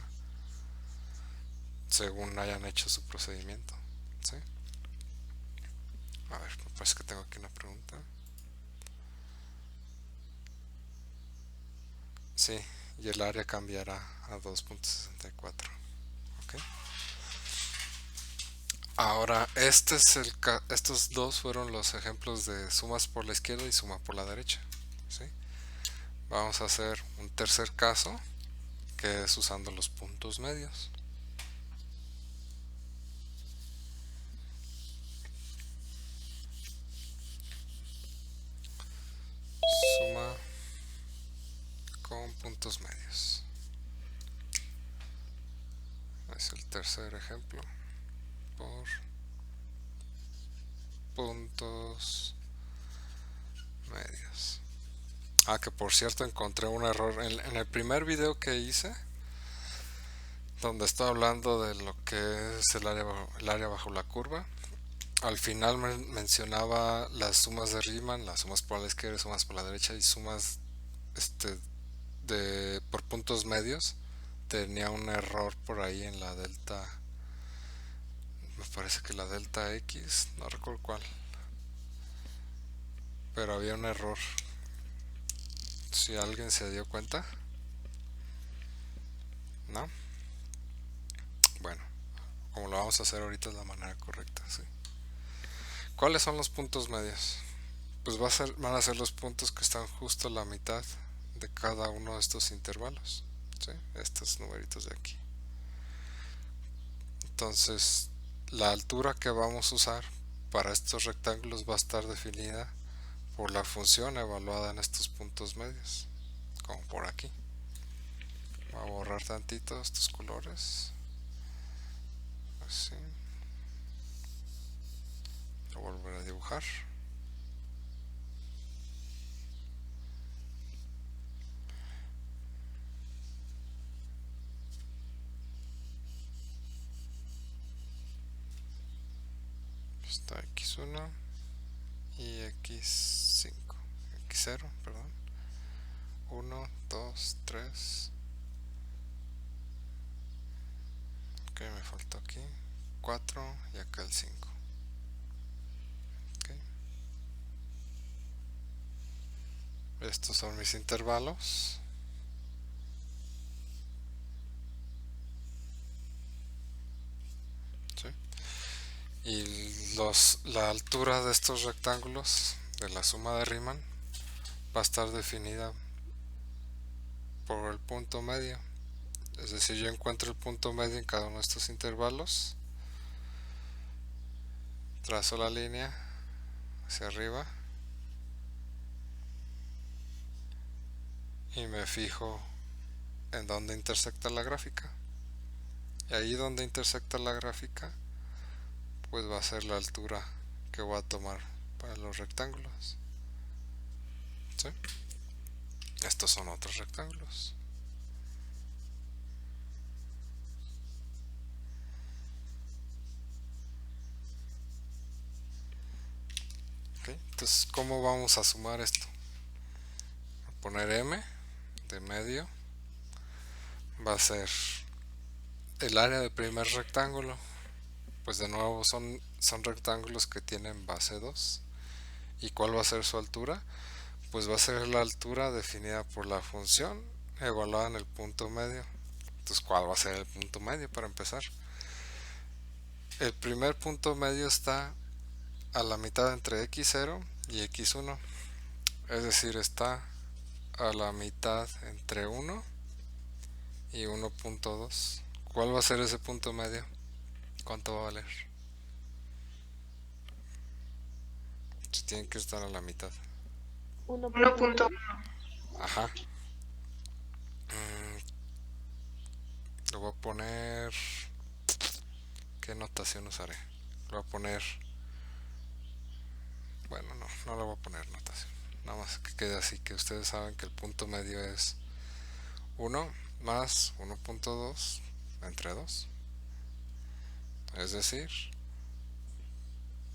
según hayan hecho su procedimiento. ¿Sí? A ver, me parece que tengo aquí una pregunta. Sí, y el área cambiará a 2.64. ¿Ok? Ahora, estos dos fueron los ejemplos de sumas por la izquierda y suma por la derecha. ¿Sí? Vamos a hacer un tercer caso, que es usando los puntos medios. Suma con puntos medios. Es el tercer ejemplo por puntos medios. Ah, que por cierto encontré un error en el primer video que hice, donde estaba hablando de lo que es el área bajo la curva. Al final mencionaba las sumas de Riemann, las sumas por la izquierda, sumas por la derecha y sumas este, por puntos medios. Tenía un error por ahí en la delta, me parece que la delta X, no recuerdo cuál, pero había un error. Si alguien se dio cuenta, ¿no? Bueno, como lo vamos a hacer ahorita es la manera correcta, ¿sí? ¿Cuáles son los puntos medios? Pues van a ser los puntos que están justo a la mitad de cada uno de estos intervalos, ¿sí? Estos numeritos de aquí. Entonces, la altura que vamos a usar para estos rectángulos va a estar definida por la función evaluada en estos puntos medios, como por aquí. Voy a borrar tantito estos colores, así. Lo volveré a dibujar. Está x1 y x5. x0, perdón. 1, 2, 3. Ok, me faltó aquí 4 y acá el 5. Okay. Estos son mis intervalos. ¿Sí? Y la altura de estos rectángulos de la suma de Riemann va a estar definida por el punto medio. Es decir, yo encuentro el punto medio en cada uno de estos intervalos, trazo la línea hacia arriba y me fijo en donde intersecta la gráfica. Y ahí donde intersecta la gráfica, pues va a ser la altura que voy a tomar para los rectángulos. ¿Sí? Estos son otros rectángulos. Okay. Entonces, ¿cómo vamos a sumar esto? Voy a poner m de medio. Va a ser el área del primer rectángulo. Pues de nuevo son rectángulos que tienen base 2. ¿Y cuál va a ser su altura? Pues va a ser la altura definida por la función evaluada en el punto medio. Entonces, ¿cuál va a ser el punto medio para empezar? El primer punto medio está a la mitad entre x0 y x1. Es decir, está a la mitad entre 1 y 1.2. ¿Cuál va a ser ese punto medio? ¿Cuánto va a valer? Si tienen que estar a la mitad. 1.1. Ajá. Le voy a poner... ¿Qué notación usaré? Le voy a poner... Bueno, no le voy a poner notación. Nada más que quede así, que ustedes saben que el punto medio es 1 más 1.2 entre 2. Es decir,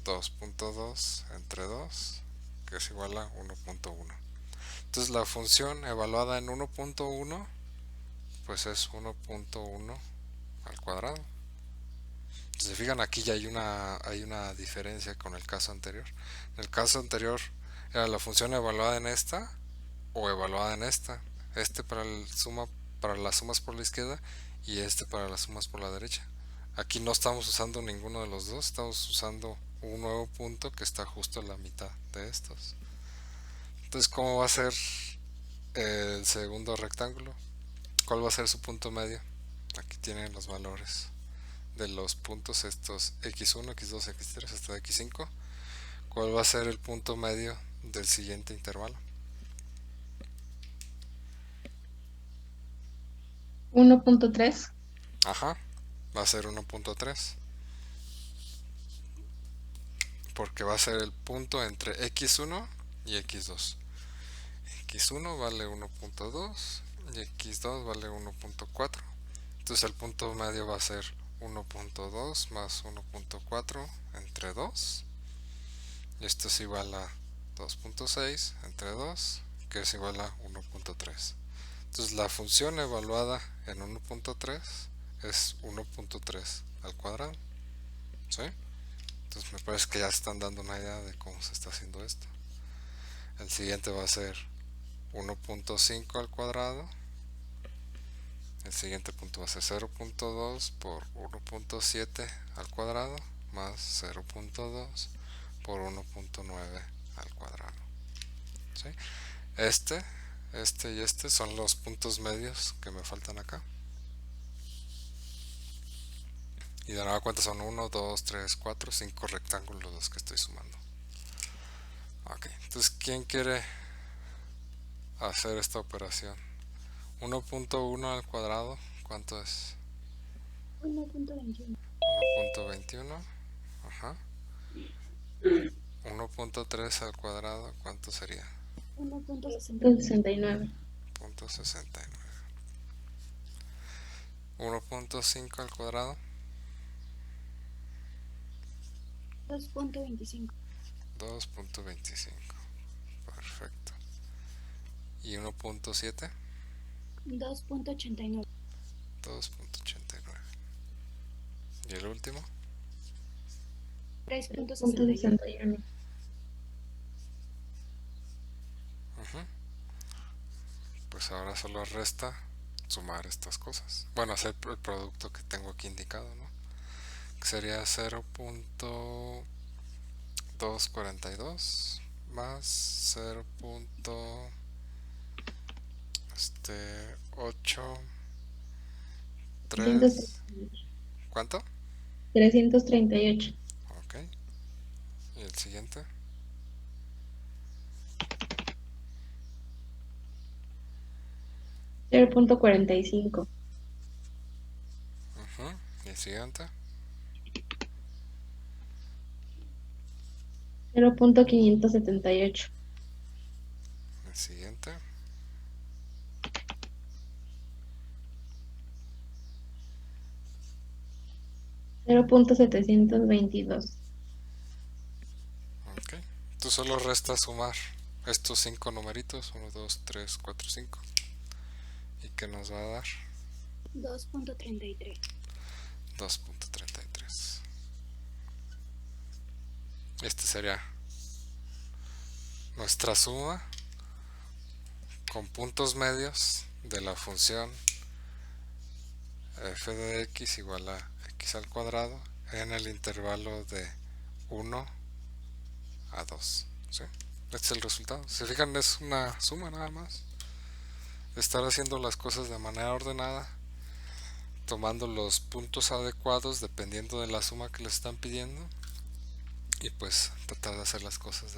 2.2 entre 2, que es igual a 1.1. Entonces la función evaluada en 1.1 pues es 1.1 al cuadrado. Si se fijan, aquí ya hay una diferencia con el caso anterior. En el caso anterior era la función evaluada en esta o evaluada en esta. Este para las sumas por la izquierda y este para las sumas por la derecha. Aquí no estamos usando ninguno de los dos, estamos usando un nuevo punto que está justo en la mitad de estos. Entonces, ¿cómo va a ser el segundo rectángulo? ¿Cuál va a ser su punto medio? Aquí tienen los valores de los puntos estos x1, x2, x3 hasta x5. ¿Cuál va a ser el punto medio del siguiente intervalo? 1.3. Ajá, va a ser 1.3. Porque va a ser el punto entre x1 y x2. x1 vale 1.2 y x2 vale 1.4. Entonces el punto medio va a ser 1.2 más 1.4 entre 2. Y esto es igual a 2.6 entre 2, que es igual a 1.3. Entonces la función evaluada en 1.3 es 1.3 al cuadrado. ¿Sí? Entonces me parece que ya están dando una idea de cómo se está haciendo esto. El siguiente va a ser 1.5 al cuadrado. El siguiente punto va a ser 0.2 por 1.7 al cuadrado más 0.2 por 1.9 al cuadrado. ¿Sí? Este y este son los puntos medios que me faltan acá. Y de nueva cuenta son 1, 2, 3, 4, 5 rectángulos los que estoy sumando. Ok, entonces ¿quién quiere hacer esta operación? 1.1 al cuadrado, ¿cuánto es? 1.21. 1.21. Ajá. 1.3 al cuadrado, ¿cuánto sería? 1.69. 0.69. 1.5 al cuadrado. 2.25. 2.25. Perfecto. ¿Y 1.7? 2.89. 2.89. ¿Y el último? 3.61. 61. Ujú. Pues ahora solo resta sumar estas cosas. Bueno, hacer el producto que tengo aquí indicado, ¿no? Que sería 0.242 más 0.83. ¿Cuánto? 338. Ok. ¿Y el siguiente? 0.45. Ujú. ¿Y el siguiente? 0.578. El siguiente. 0.722. Ok. Tú solo resta sumar estos 5 numeritos. 1, 2, 3, 4, 5. ¿Y qué nos va a dar? 2.33. 2.33. Este sería nuestra suma con puntos medios de la función f de x igual a x al cuadrado en el intervalo de 1 a 2. ¿Sí? Este es el resultado. Si se fijan, es una suma nada más. Estar haciendo las cosas de manera ordenada, tomando los puntos adecuados dependiendo de la suma que les están pidiendo, y pues tratar de hacer las cosas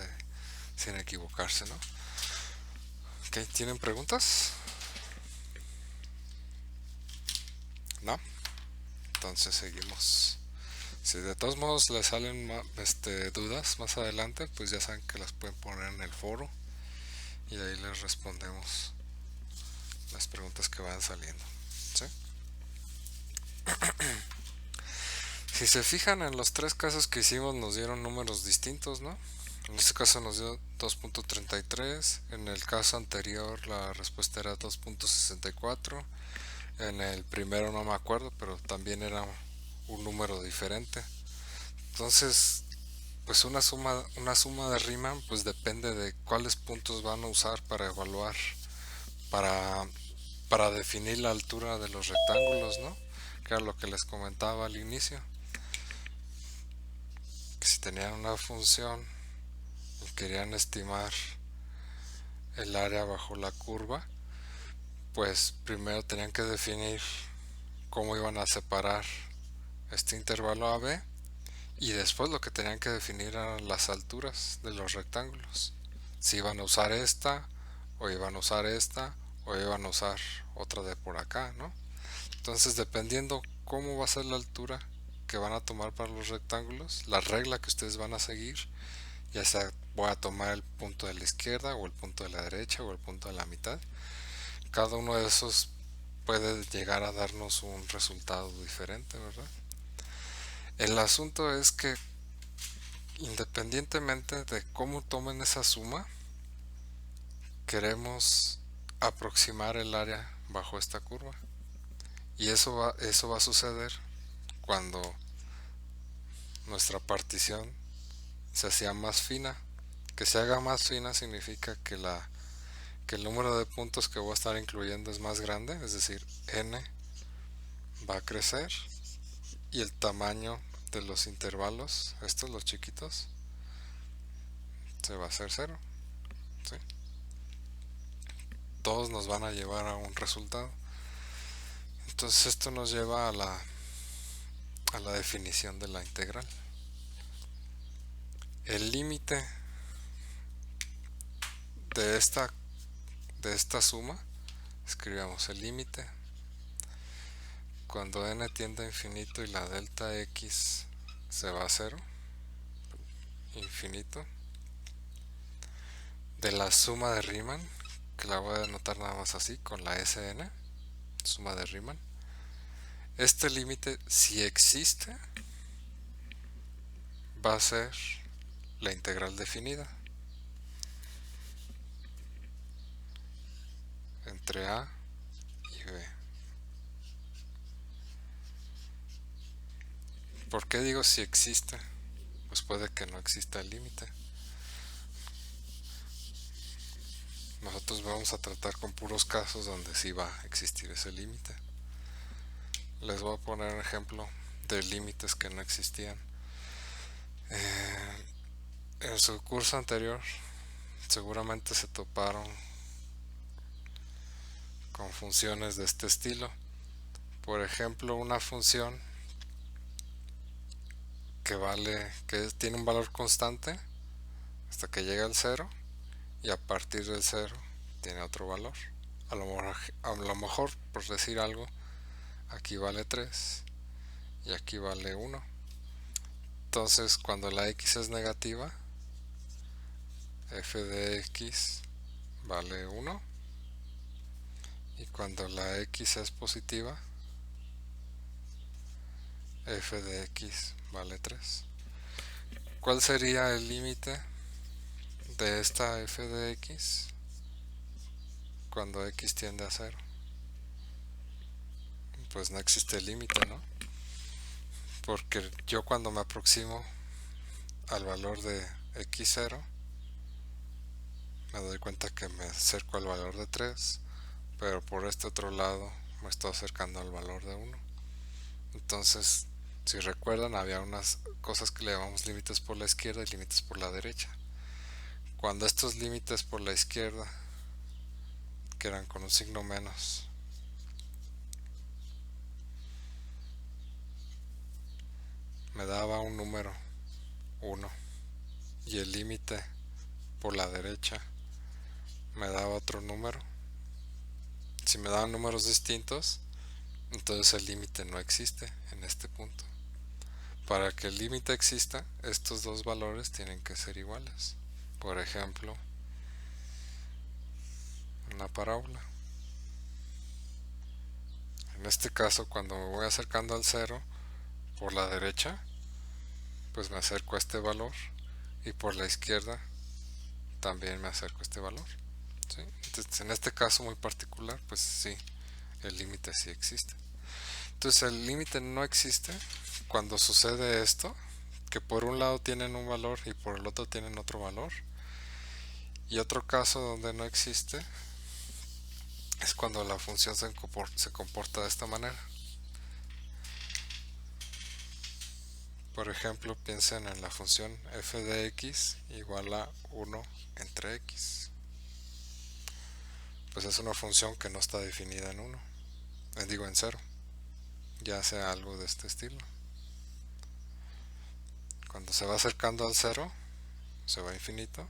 sin equivocarse, ¿no? Ok, ¿tienen preguntas? ¿No? Entonces seguimos. Si de todos modos les salen dudas más adelante, pues ya saben que las pueden poner en el foro y ahí les respondemos las preguntas que van saliendo. ¿Sí? Si se fijan, en los 3 casos que hicimos nos dieron números distintos, ¿no? En este caso nos dio 2.33, en el caso anterior la respuesta era 2.64, en el primero no me acuerdo, pero también era un número diferente. Entonces, pues una suma de Riemann pues depende de cuáles puntos van a usar para evaluar, para definir la altura de los rectángulos, ¿no? Que era lo que les comentaba al inicio. Que si tenían una función y querían estimar el área bajo la curva, pues primero tenían que definir cómo iban a separar este intervalo AB, y después lo que tenían que definir eran las alturas de los rectángulos. Si iban a usar esta, o iban a usar esta, o iban a usar otra de por acá, ¿no? Entonces, dependiendo cómo va a ser la altura que van a tomar para los rectángulos, la regla que ustedes van a seguir, ya sea voy a tomar el punto de la izquierda, o el punto de la derecha, o el punto de la mitad, cada uno de esos puede llegar a darnos un resultado diferente, ¿verdad? El asunto es que independientemente de cómo tomen esa suma, queremos aproximar el área bajo esta curva, y eso va a suceder cuando nuestra partición se hacía más fina. Que se haga más fina significa que el número de puntos que voy a estar incluyendo es más grande, es decir, n va a crecer, y el tamaño de los intervalos, estos los chiquitos, se va a hacer 0. ¿Sí? Todos nos van a llevar a un resultado. Entonces esto nos lleva a la definición de la integral. El límite de esta suma, escribamos el límite cuando n tiende a infinito y la delta x se va a 0, infinito, de la suma de Riemann, que la voy a anotar nada más así con la Sn, suma de Riemann. Este límite, si existe, va a ser la integral definida entre a y b. ¿Por qué digo si existe? Pues puede que no exista el límite. Nosotros vamos a tratar con puros casos donde sí va a existir ese límite. Les voy a poner un ejemplo de límites que no existían. En su curso anterior seguramente se toparon con funciones de este estilo. Por ejemplo, una función que tiene un valor constante hasta que llega al 0 y a partir del 0 tiene otro valor. A lo mejor, por decir algo, aquí vale 3 y aquí vale 1. Entonces, cuando la x es negativa, f de x vale 1, y cuando la x es positiva, f de x vale 3. ¿Cuál sería el límite de esta f de x cuando x tiende a 0? Pues no existe límite, ¿no? Porque yo cuando me aproximo al valor de x0 me doy cuenta que me acerco al valor de 3, pero por este otro lado me estoy acercando al valor de 1. Entonces, si recuerdan, había unas cosas que le llamamos límites por la izquierda y límites por la derecha. Cuando estos límites por la izquierda, que eran con un signo menos, me daba un número 1, y el límite por la derecha me daba otro número. Si me daban números distintos, entonces el límite no existe en este punto. Para que el límite exista, estos dos valores tienen que ser iguales. Por ejemplo, una parábola. En este caso, cuando me voy acercando al 0 por la derecha, pues me acerco a este valor, y por la izquierda también me acerco a este valor, ¿sí? Entonces, en este caso muy particular, pues sí, el límite sí existe. Entonces el límite no existe cuando sucede esto, que por un lado tienen un valor y por el otro tienen otro valor. Y otro caso donde no existe es cuando la función se comporta de esta manera. Por ejemplo, piensen en la función f de x igual a 1 entre x. Pues es una función que no está definida en 1, en 0, ya sea algo de este estilo. Cuando se va acercando al 0, se va a infinito,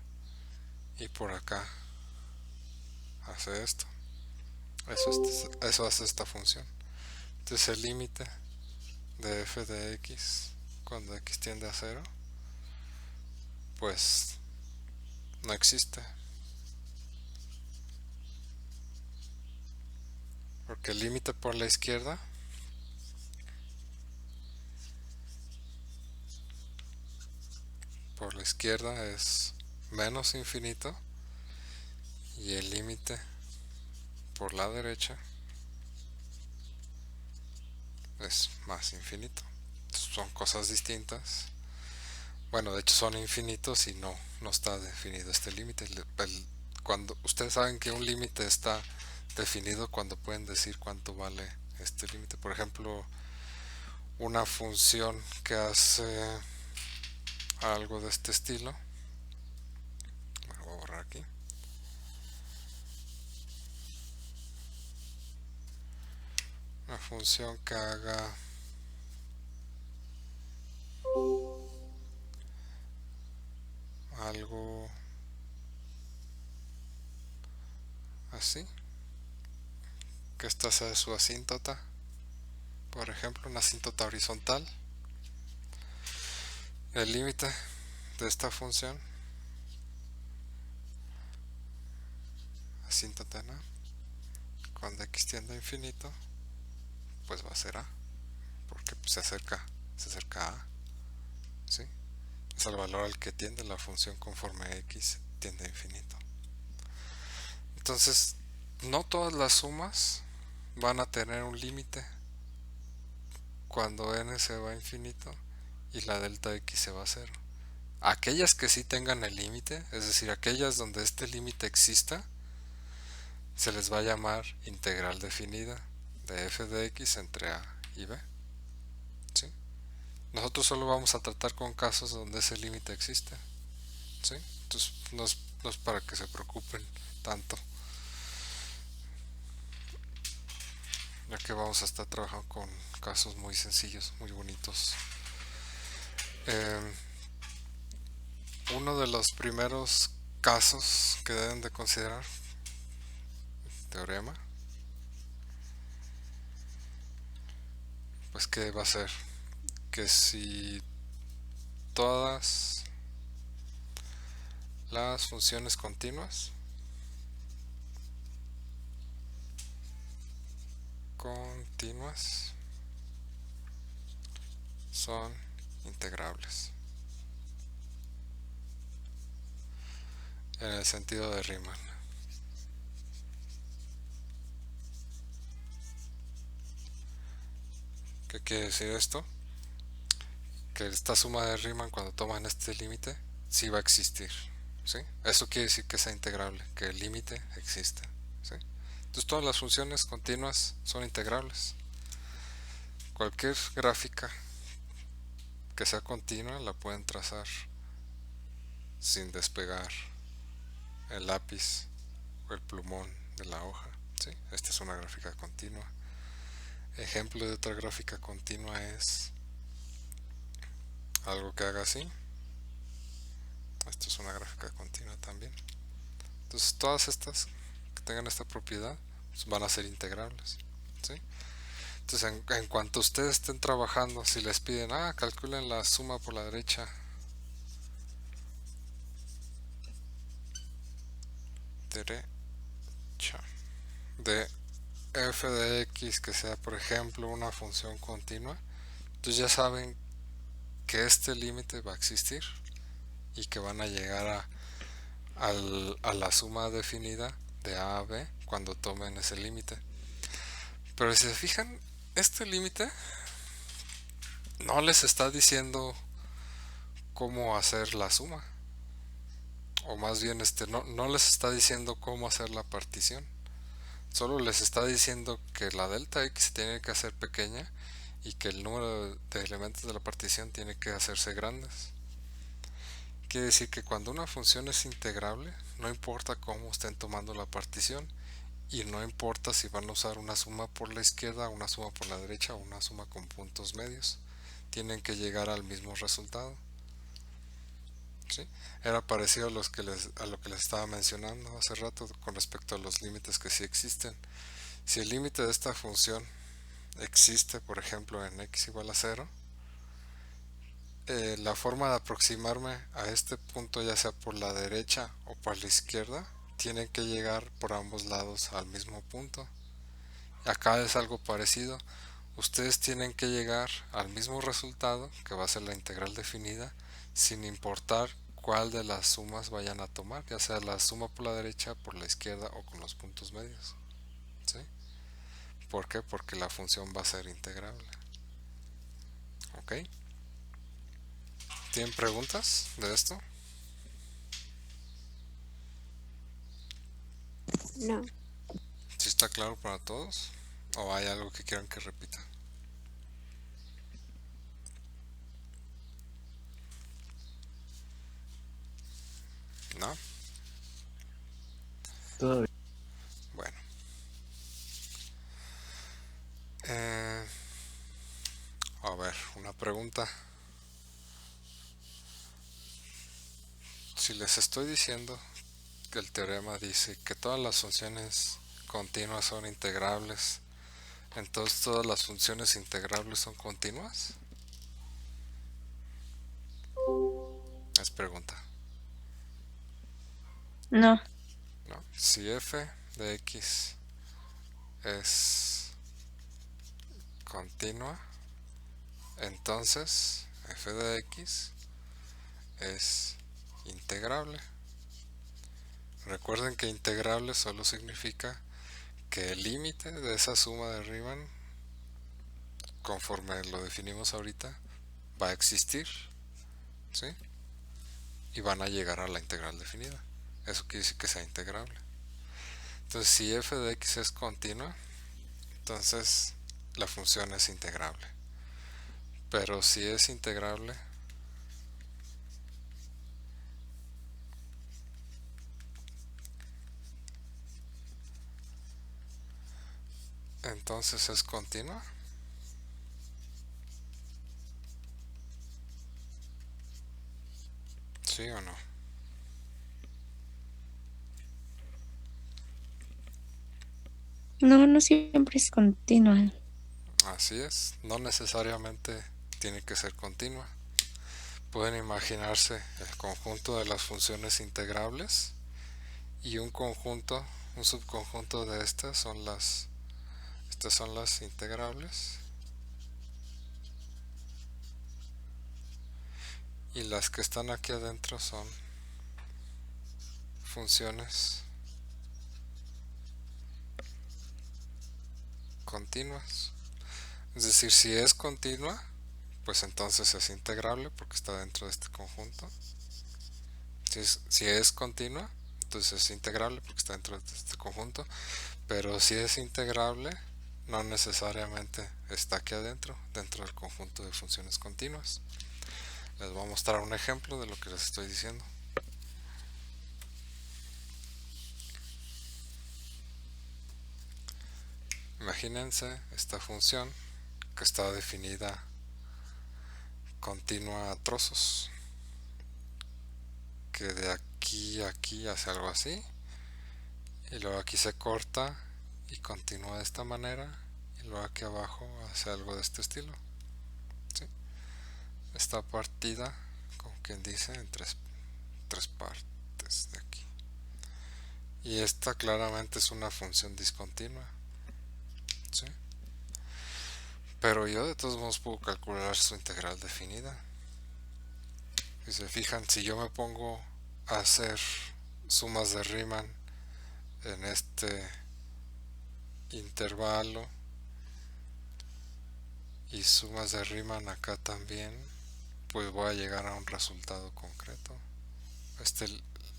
y por acá hace esto. Eso hace esta función. Entonces el límite de f de x cuando x tiende a 0, pues no existe, porque el límite por la izquierda es menos infinito, y el límite por la derecha es más infinito. Son cosas distintas. Bueno, de hecho son infinitos y no está definido este límite. Cuando ustedes saben que un límite está definido cuando pueden decir cuánto vale este límite. Por ejemplo, una función que hace algo de este estilo. Voy a borrar aquí. Una función que haga algo así, que esta sea su asíntota, por ejemplo una asíntota horizontal. El límite de esta función, asíntota en a, cuando x tiende a infinito, pues va a ser a, porque pues se acerca a a, ¿sí? Es el valor al que tiende la función conforme x tiende a infinito. Entonces, no todas las sumas van a tener un límite cuando n se va a infinito y la delta x se va a cero. Aquellas que sí tengan el límite, es decir, aquellas donde este límite exista, se les va a llamar integral definida de f de x entre a y b. ¿Sí? Nosotros solo vamos a tratar con casos donde ese límite existe. ¿Sí? Entonces no es para que se preocupen tanto, ya que vamos a estar trabajando con casos muy sencillos, muy bonitos. Uno de los primeros casos que deben de considerar, teorema, pues que va a ser que si todas las funciones continuas son integrables en el sentido de Riemann. ¿Qué quiere decir esto? Que esta suma de Riemann, cuando toman este límite, sí va a existir. ¿Sí? Eso quiere decir que sea integrable, que el límite existe. ¿Sí? Entonces todas las funciones continuas son integrables. Cualquier gráfica que sea continua la pueden trazar sin despegar el lápiz o el plumón de la hoja. ¿Sí? Esta es una gráfica continua. Ejemplo de otra gráfica continua es algo que haga así. Esto es una gráfica continua también. Entonces todas estas que tengan esta propiedad pues van a ser integrables. ¿Sí? Entonces en cuanto ustedes estén trabajando, si les piden, calculen la suma por la derecha de f de x, que sea por ejemplo una función continua, entonces ya saben que este límite va a existir y que van a llegar a la suma definida de a a b cuando tomen ese límite. Pero si se fijan, este límite no les está diciendo cómo hacer la suma, o más bien no les está diciendo cómo hacer la partición, solo les está diciendo que la delta x tiene que hacer pequeña y que el número de elementos de la partición tiene que hacerse grandes. Quiere decir que cuando una función es integrable, no importa cómo estén tomando la partición, y no importa si van a usar una suma por la izquierda, una suma por la derecha o una suma con puntos medios, tienen que llegar al mismo resultado. ¿Sí? Era parecido a lo que les estaba mencionando hace rato con respecto a los límites que sí existen. Si el límite de esta función existe, por ejemplo, en x igual a 0, la forma de aproximarme a este punto, ya sea por la derecha o por la izquierda, tienen que llegar por ambos lados al mismo punto. Acá es algo parecido. Ustedes tienen que llegar al mismo resultado, que va a ser la integral definida, sin importar cuál de las sumas vayan a tomar, ya sea la suma por la derecha, por la izquierda o con los puntos medios. ¿Sí? ¿Por qué? Porque la función va a ser integrable. ¿Ok? ¿Tienen preguntas de esto? No. ¿Sí está claro para todos? ¿O hay algo que quieran que repita? ¿No? Todo bien. Bueno. A ver, una pregunta. Si les estoy diciendo que el teorema dice que todas las funciones continuas son integrables, entonces todas las funciones integrables son continuas. Es pregunta. No. ¿No? Si f de x es continua, entonces f de x es integrable. Recuerden que integrable solo significa que el límite de esa suma de Riemann, conforme lo definimos ahorita, va a existir, ¿sí? Y van a llegar a la integral definida. Eso quiere decir que sea integrable. Entonces, si f de x es continua, entonces la función es integrable. Pero si es integrable, entonces es continua. ¿Sí o no? No, no siempre es continua. Así es, no necesariamente tiene que ser continua. Pueden imaginarse el conjunto de las funciones integrables y un subconjunto de estas son las integrables, y las que están aquí adentro son funciones continuas. Es decir, si es continua, pues entonces es integrable porque está dentro de este conjunto. Si es continua, entonces es integrable porque está dentro de este conjunto. Pero si es integrable, no necesariamente está aquí adentro, dentro del conjunto de funciones continuas. Les voy a mostrar un ejemplo de lo que les estoy diciendo. Imagínense esta función que está definida continua a trozos, que de aquí a aquí hace algo así, y luego aquí se corta y continúa de esta manera, y luego aquí abajo hace algo de este estilo, ¿sí? Está partida, como quien dice, en tres partes de aquí, y esta claramente es una función discontinua, ¿sí? Pero yo de todos modos puedo calcular su integral definida. Si se fijan, si yo me pongo a hacer sumas de Riemann en este intervalo y sumas de Riemann acá también, pues voy a llegar a un resultado concreto.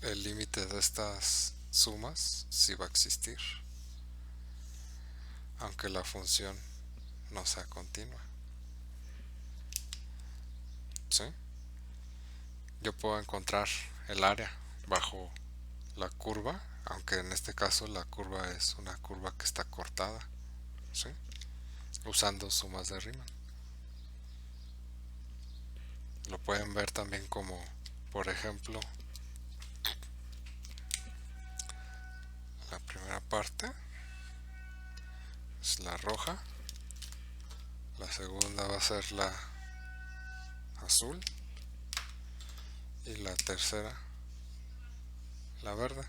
El límite de estas sumas sí va a existir, aunque la función no sea continua, ¿sí? Yo puedo encontrar el área bajo la curva, aunque en este caso la curva es una curva que está cortada, ¿sí? Usando sumas de Riemann. Lo pueden ver también como, por ejemplo, la primera parte es la roja, la segunda va a ser la azul y la tercera la verde.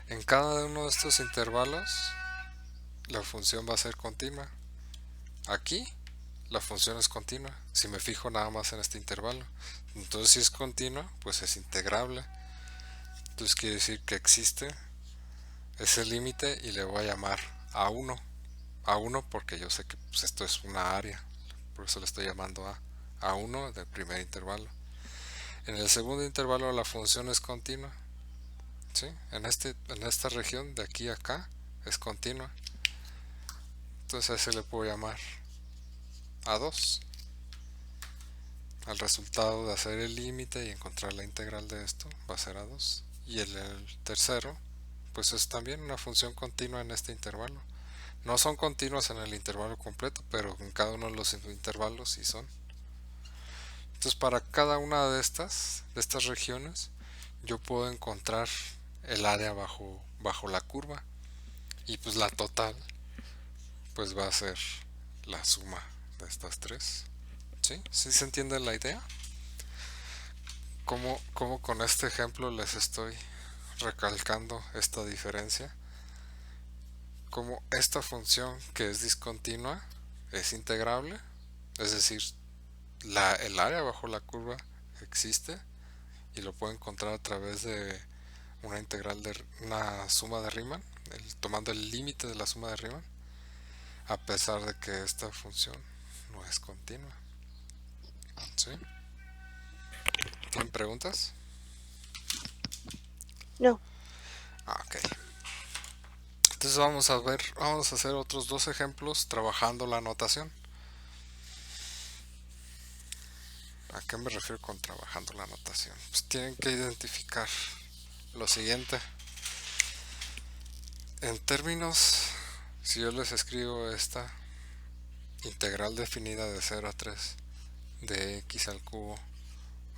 En cada uno de estos intervalos la función va a ser continua. Aquí la función es continua, si me fijo nada más en este intervalo. Entonces si es continua, pues es integrable. Entonces quiere decir que existe ese límite y le voy a llamar A1. A1 porque yo sé que pues, esto es una área, por eso le estoy llamando A1 del primer intervalo. En el segundo intervalo la función es continua, ¿sí? En esta región de aquí a acá es continua. Entonces a ese le puedo llamar A2. El resultado de hacer el límite y encontrar la integral de esto va a ser A2. Y el tercero, pues es también una función continua en este intervalo. No son continuas en el intervalo completo, pero en cada uno de los intervalos sí son. Entonces para cada una de estas regiones yo puedo encontrar el área bajo la curva, y pues la total pues va a ser la suma de estas tres. ¿Sí? ¿Sí se entiende la idea? ¿Cómo con este ejemplo les estoy recalcando esta diferencia? Como esta función que es discontinua es integrable, es decir, el área bajo la curva existe, y lo puedo encontrar a través de una integral de una suma de Riemann, tomando el límite de la suma de Riemann, a pesar de que esta función no es continua. ¿Sí? ¿Tienen preguntas? No. Ok. Entonces vamos a hacer otros dos ejemplos trabajando la notación. ¿A qué me refiero con trabajando la notación? Pues tienen que identificar lo siguiente. En términos, si yo les escribo esta integral definida de 0 a 3 de x al cubo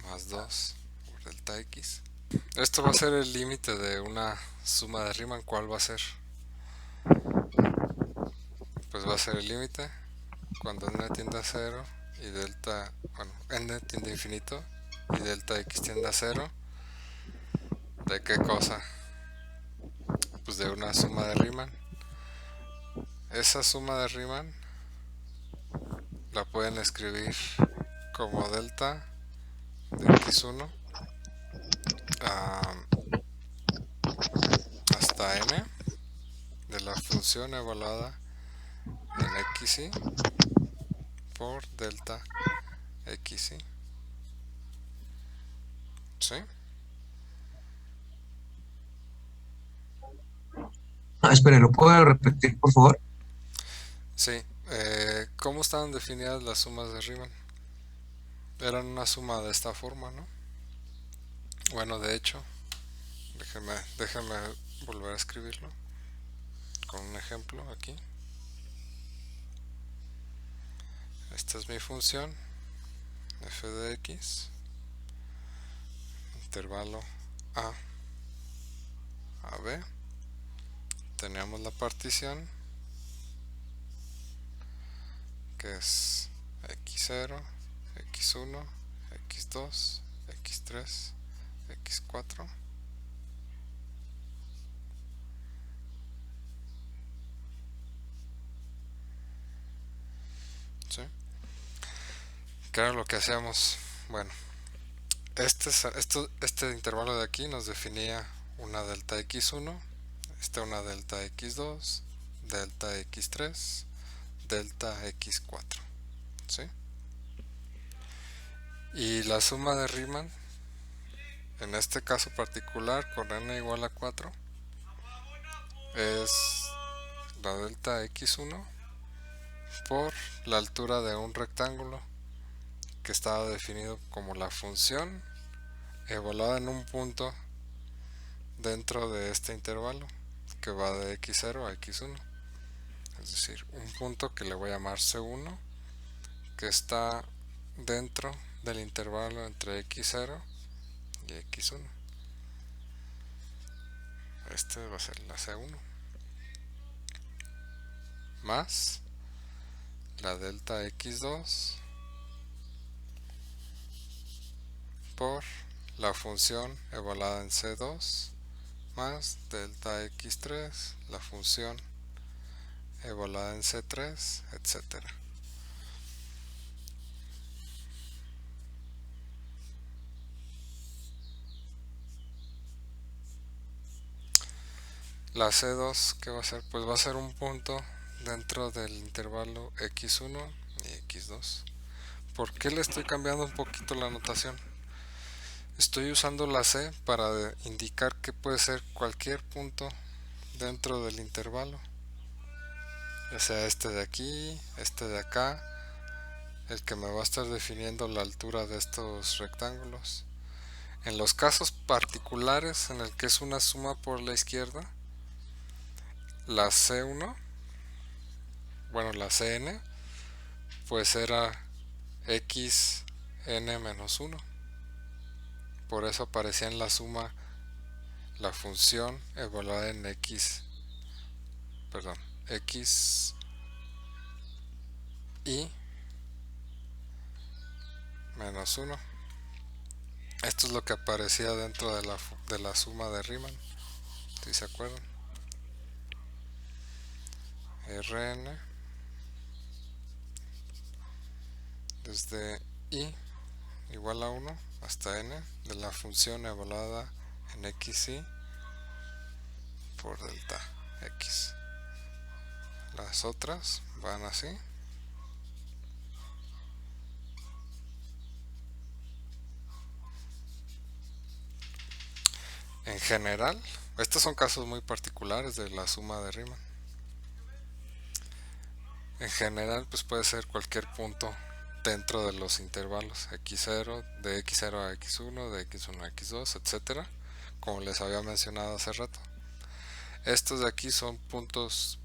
más 2 por delta x, esto va a ser el límite de una suma de Riemann. ¿Cuál va a ser? Pues va a ser el límite cuando n tiende a 0 y delta, bueno, n tiende a infinito y delta x tiende a 0. ¿De qué cosa? Pues de una suma de Riemann. Esa suma de Riemann la pueden escribir como delta de x1 hasta n de la función evaluada en xy por delta xy. ¿Sí? Espere, ¿lo puedo repetir, por favor? Sí. ¿Cómo estaban definidas las sumas de Riemann? Eran una suma de esta forma, ¿no? Bueno, de hecho, déjeme volver a escribirlo con un ejemplo aquí. Esta es mi función f de x, intervalo a b. Tenemos la partición que es x0, x1, x2, x3, x4. ¿Sí? ¿Qué era lo que hacíamos? Bueno, este intervalo de aquí nos definía una delta x1, una delta x2, delta x3, delta x4. ¿Sí? Y la suma de Riemann, en este caso particular con n igual a 4, es la delta x1 por la altura de un rectángulo que estaba definido como la función evaluada en un punto dentro de este intervalo que va de x0 a x1, es decir, un punto que le voy a llamar C1, que está dentro del intervalo entre x0 y x1. Este va a ser la C1 más la delta x2 por la función evaluada en C2 más delta x3, la función evaluada en C3, etcétera. La C2, ¿qué va a ser? Pues va a ser un punto dentro del intervalo x1 y x2. ¿Por qué le estoy cambiando un poquito la notación? Estoy usando la C para indicar que puede ser cualquier punto dentro del intervalo, ya sea este de aquí, este de acá, el que me va a estar definiendo la altura de estos rectángulos. En los casos particulares en el que es una suma por la izquierda, la C1, bueno, la Cn, pues era xn menos 1. Por eso aparecía en la suma la función evaluada en x y menos 1. Esto es lo que aparecía dentro de la suma de Riemann, si se acuerdan. Rn desde i igual a 1 hasta n de la función evaluada en xy por delta x. Las otras van así. En general, estos son casos muy particulares de la suma de Riemann. En general, pues puede ser cualquier punto dentro de los intervalos x0, de x0 a x1, de x1 a x2, etcétera, como les había mencionado hace rato. Estos de aquí son puntos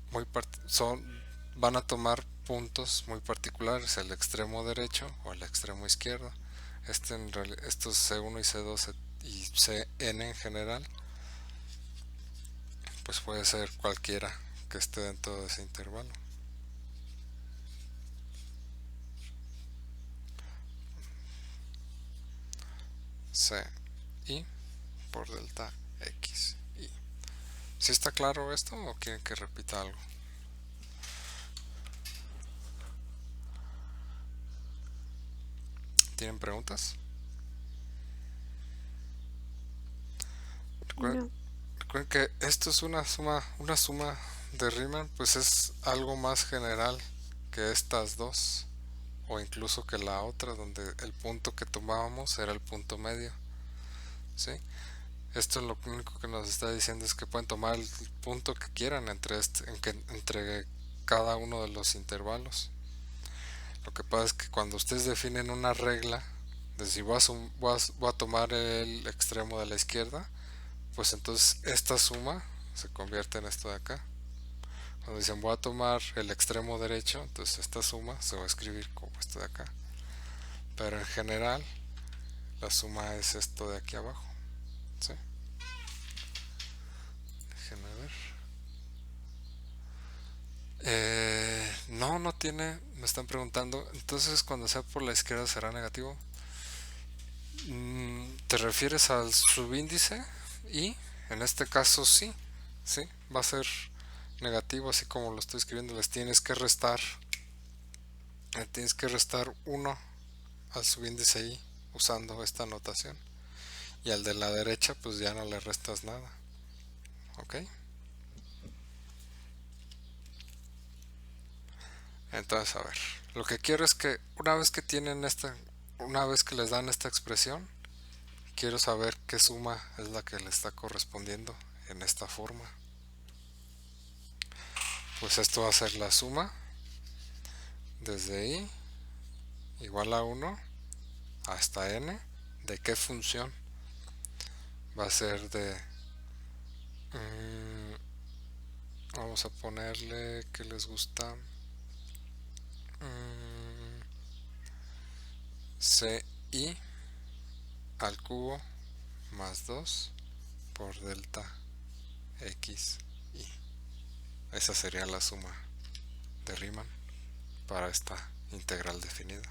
van a tomar puntos muy particulares, el extremo derecho o el extremo izquierdo. Estos C1 y C2 y Cn en general, pues puede ser cualquiera que esté dentro de ese intervalo. C y por delta x y. ¿Sí está claro esto o quieren que repita algo? ¿Tienen preguntas? No. Recuerden que esto es una suma de Riemann, pues es algo más general que estas dos, o incluso que la otra, donde el punto que tomábamos era el punto medio, ¿sí? Esto lo único que nos está diciendo es que pueden tomar el punto que quieran entre cada uno de los intervalos. Lo que pasa es que cuando ustedes definen una regla de si voy a tomar el extremo de la izquierda, pues entonces esta suma se convierte en esto de acá. Cuando dicen voy a tomar el extremo derecho, entonces esta suma se va a escribir como esto de acá. Pero en general la suma es esto de aquí abajo, ¿sí? Déjenme ver. No tiene, me están preguntando, entonces cuando sea por la izquierda será negativo. ¿Te refieres al subíndice? Y en este caso sí, va a ser negativo, así como lo estoy escribiendo. Tienes que restar 1 al subíndice i usando esta notación, y al de la derecha pues ya no le restas nada. Ok, entonces a ver, lo que quiero es que una vez que les dan esta expresión, quiero saber qué suma es la que le está correspondiendo en esta forma. Pues esto va a ser la suma desde i igual a 1 hasta n. ¿De qué función? Va a ser de vamos a ponerle que les gusta ci al cubo más 2 por delta x y. Esa sería la suma de Riemann para esta integral definida.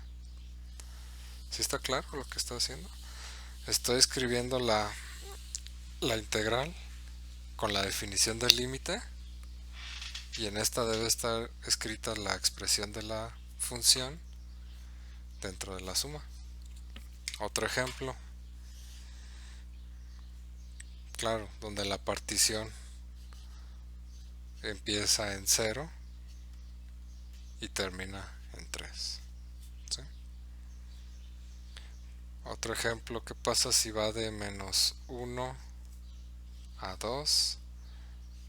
¿Sí está claro lo que estoy haciendo? Estoy escribiendo la integral con la definición del límite, y en esta debe estar escrita la expresión de la función dentro de la suma. Otro ejemplo, claro, donde la partición empieza en 0 y termina en 3, ¿sí? Otro ejemplo, ¿qué pasa si va de menos 1 a 2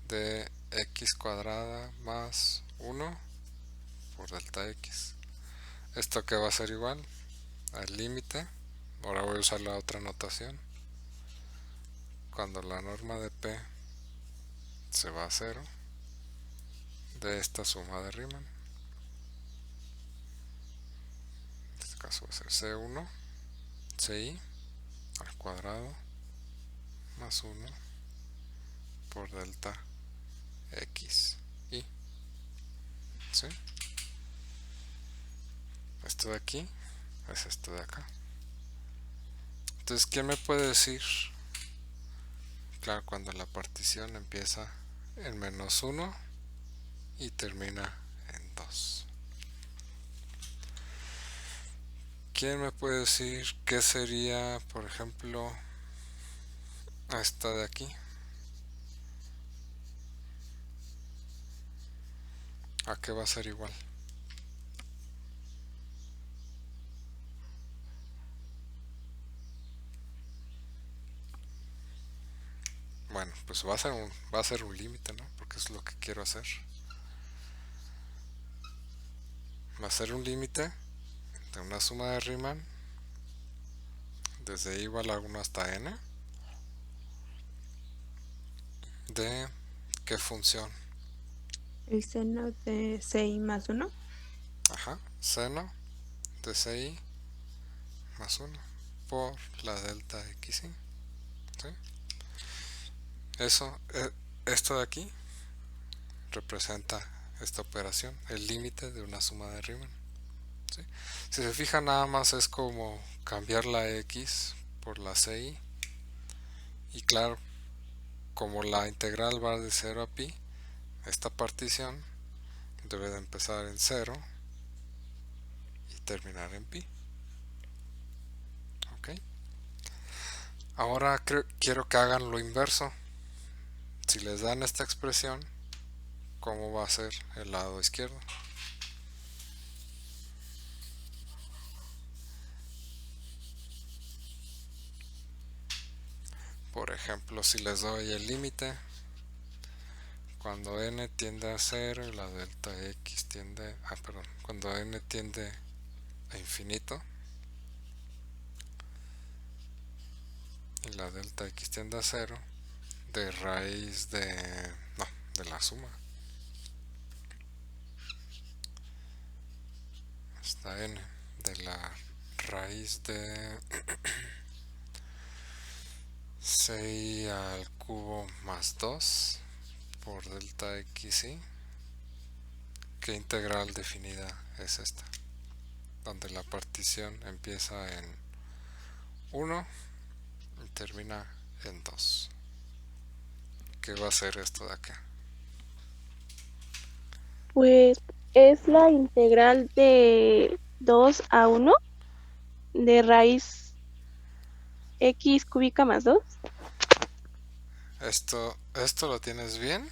de x cuadrada más 1 por delta x? Esto que va a ser igual al límite. Ahora voy a usar la otra notación. Cuando la norma de p se va a 0 de esta suma de Riemann. En este caso va a ser c1 ci al cuadrado más 1 por delta x y, ¿sí? Esto de aquí es esto de acá. Entonces, ¿quién me puede decir? Claro, cuando la partición empieza en menos 1 y termina en 2. ¿Quién me puede decir qué sería, por ejemplo, esta de aquí? ¿A qué va a ser igual? Bueno, pues va a ser un límite, ¿no? Porque es lo que quiero hacer. Va a ser un límite de una suma de Riemann desde i igual a 1 hasta n de ¿qué función? El seno de CI más 1. Ajá, seno de ci más 1 por la delta xi. ¿Sí? Eso, esto de aquí representa esta operación, el límite de una suma de Riemann. ¿Sí? Si se fijan, nada más es como cambiar la x por la ci, y claro, como la integral va de 0 a pi, esta partición debe de empezar en 0 y terminar en pi. ¿Ok? Ahora quiero que hagan lo inverso. Si les dan esta expresión, ¿cómo va a ser el lado izquierdo? Por ejemplo, si les doy el límite, cuando n tiende a 0 y la delta x tiende a, cuando n tiende a infinito y la delta x tiende a 0, de raíz de la suma, esta n de la raíz de 6 al cubo más 2 por delta xi, ¿qué integral definida es esta? Donde la partición empieza en 1 y termina en 2. ¿Qué va a ser esto de acá? Pues es la integral de 2 a 1 de raíz x cúbica más 2. Esto lo tienes bien,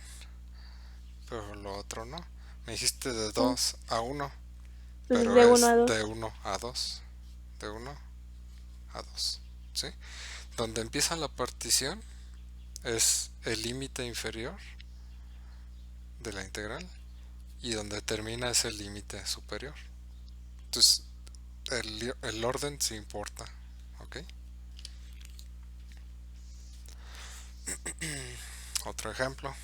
pero lo otro no. Me dijiste de 2 a 1, Pues pero de 1 es a 2. de 1 a 2. De 1 a 2. ¿Sí? Donde empieza la partición es el límite inferior de la integral y donde termina es el límite superior. Entonces el orden sí importa. ¿Ok? Otro ejemplo.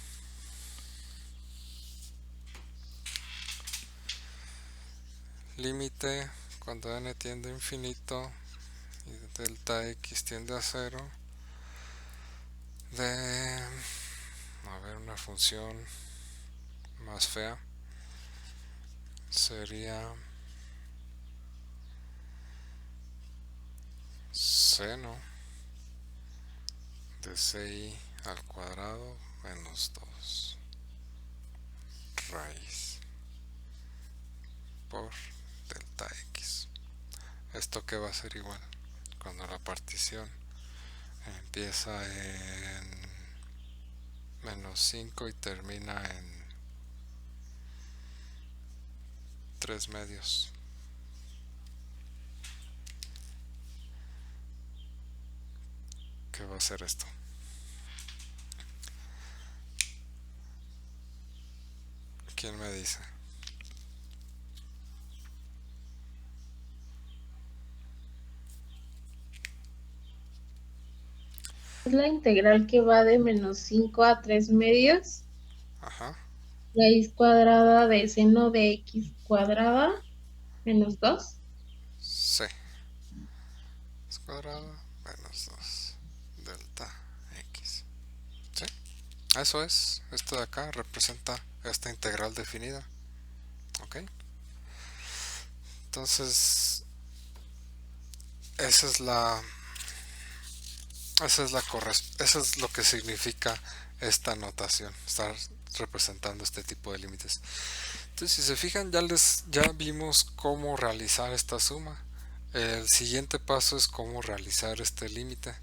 Límite cuando n tiende a infinito y delta x tiende a 0 de, a ver, una función más fea sería seno de ci al cuadrado menos 2 raíz por delta x. ¿Esto qué va a ser igual? Cuando la partición empieza en menos 5 y termina en 3 medios. ¿Qué va a ser esto? ¿Quién me dice? Es la integral que va de menos 5 a 3 medios. Ajá. Raíz cuadrada de seno de x cuadrada menos 2. C es cuadrada menos 2 delta x. ¿Sí? Eso es. Esto de acá representa esta integral definida. ¿Ok? Entonces, esa es lo que significa esta notación, estar representando este tipo de límites. Entonces, si se fijan, ya vimos cómo realizar esta suma. El siguiente paso es cómo realizar este límite.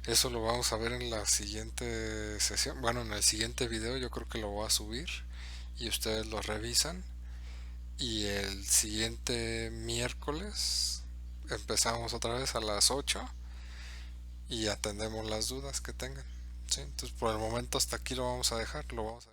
Eso lo vamos a ver en la siguiente sesión. Bueno, en el siguiente video yo creo que lo voy a subir y ustedes lo revisan. Y el siguiente miércoles empezamos otra vez a las 8 y atendemos las dudas que tengan. ¿Sí? Entonces por el momento hasta aquí lo vamos a dejar. Lo vamos a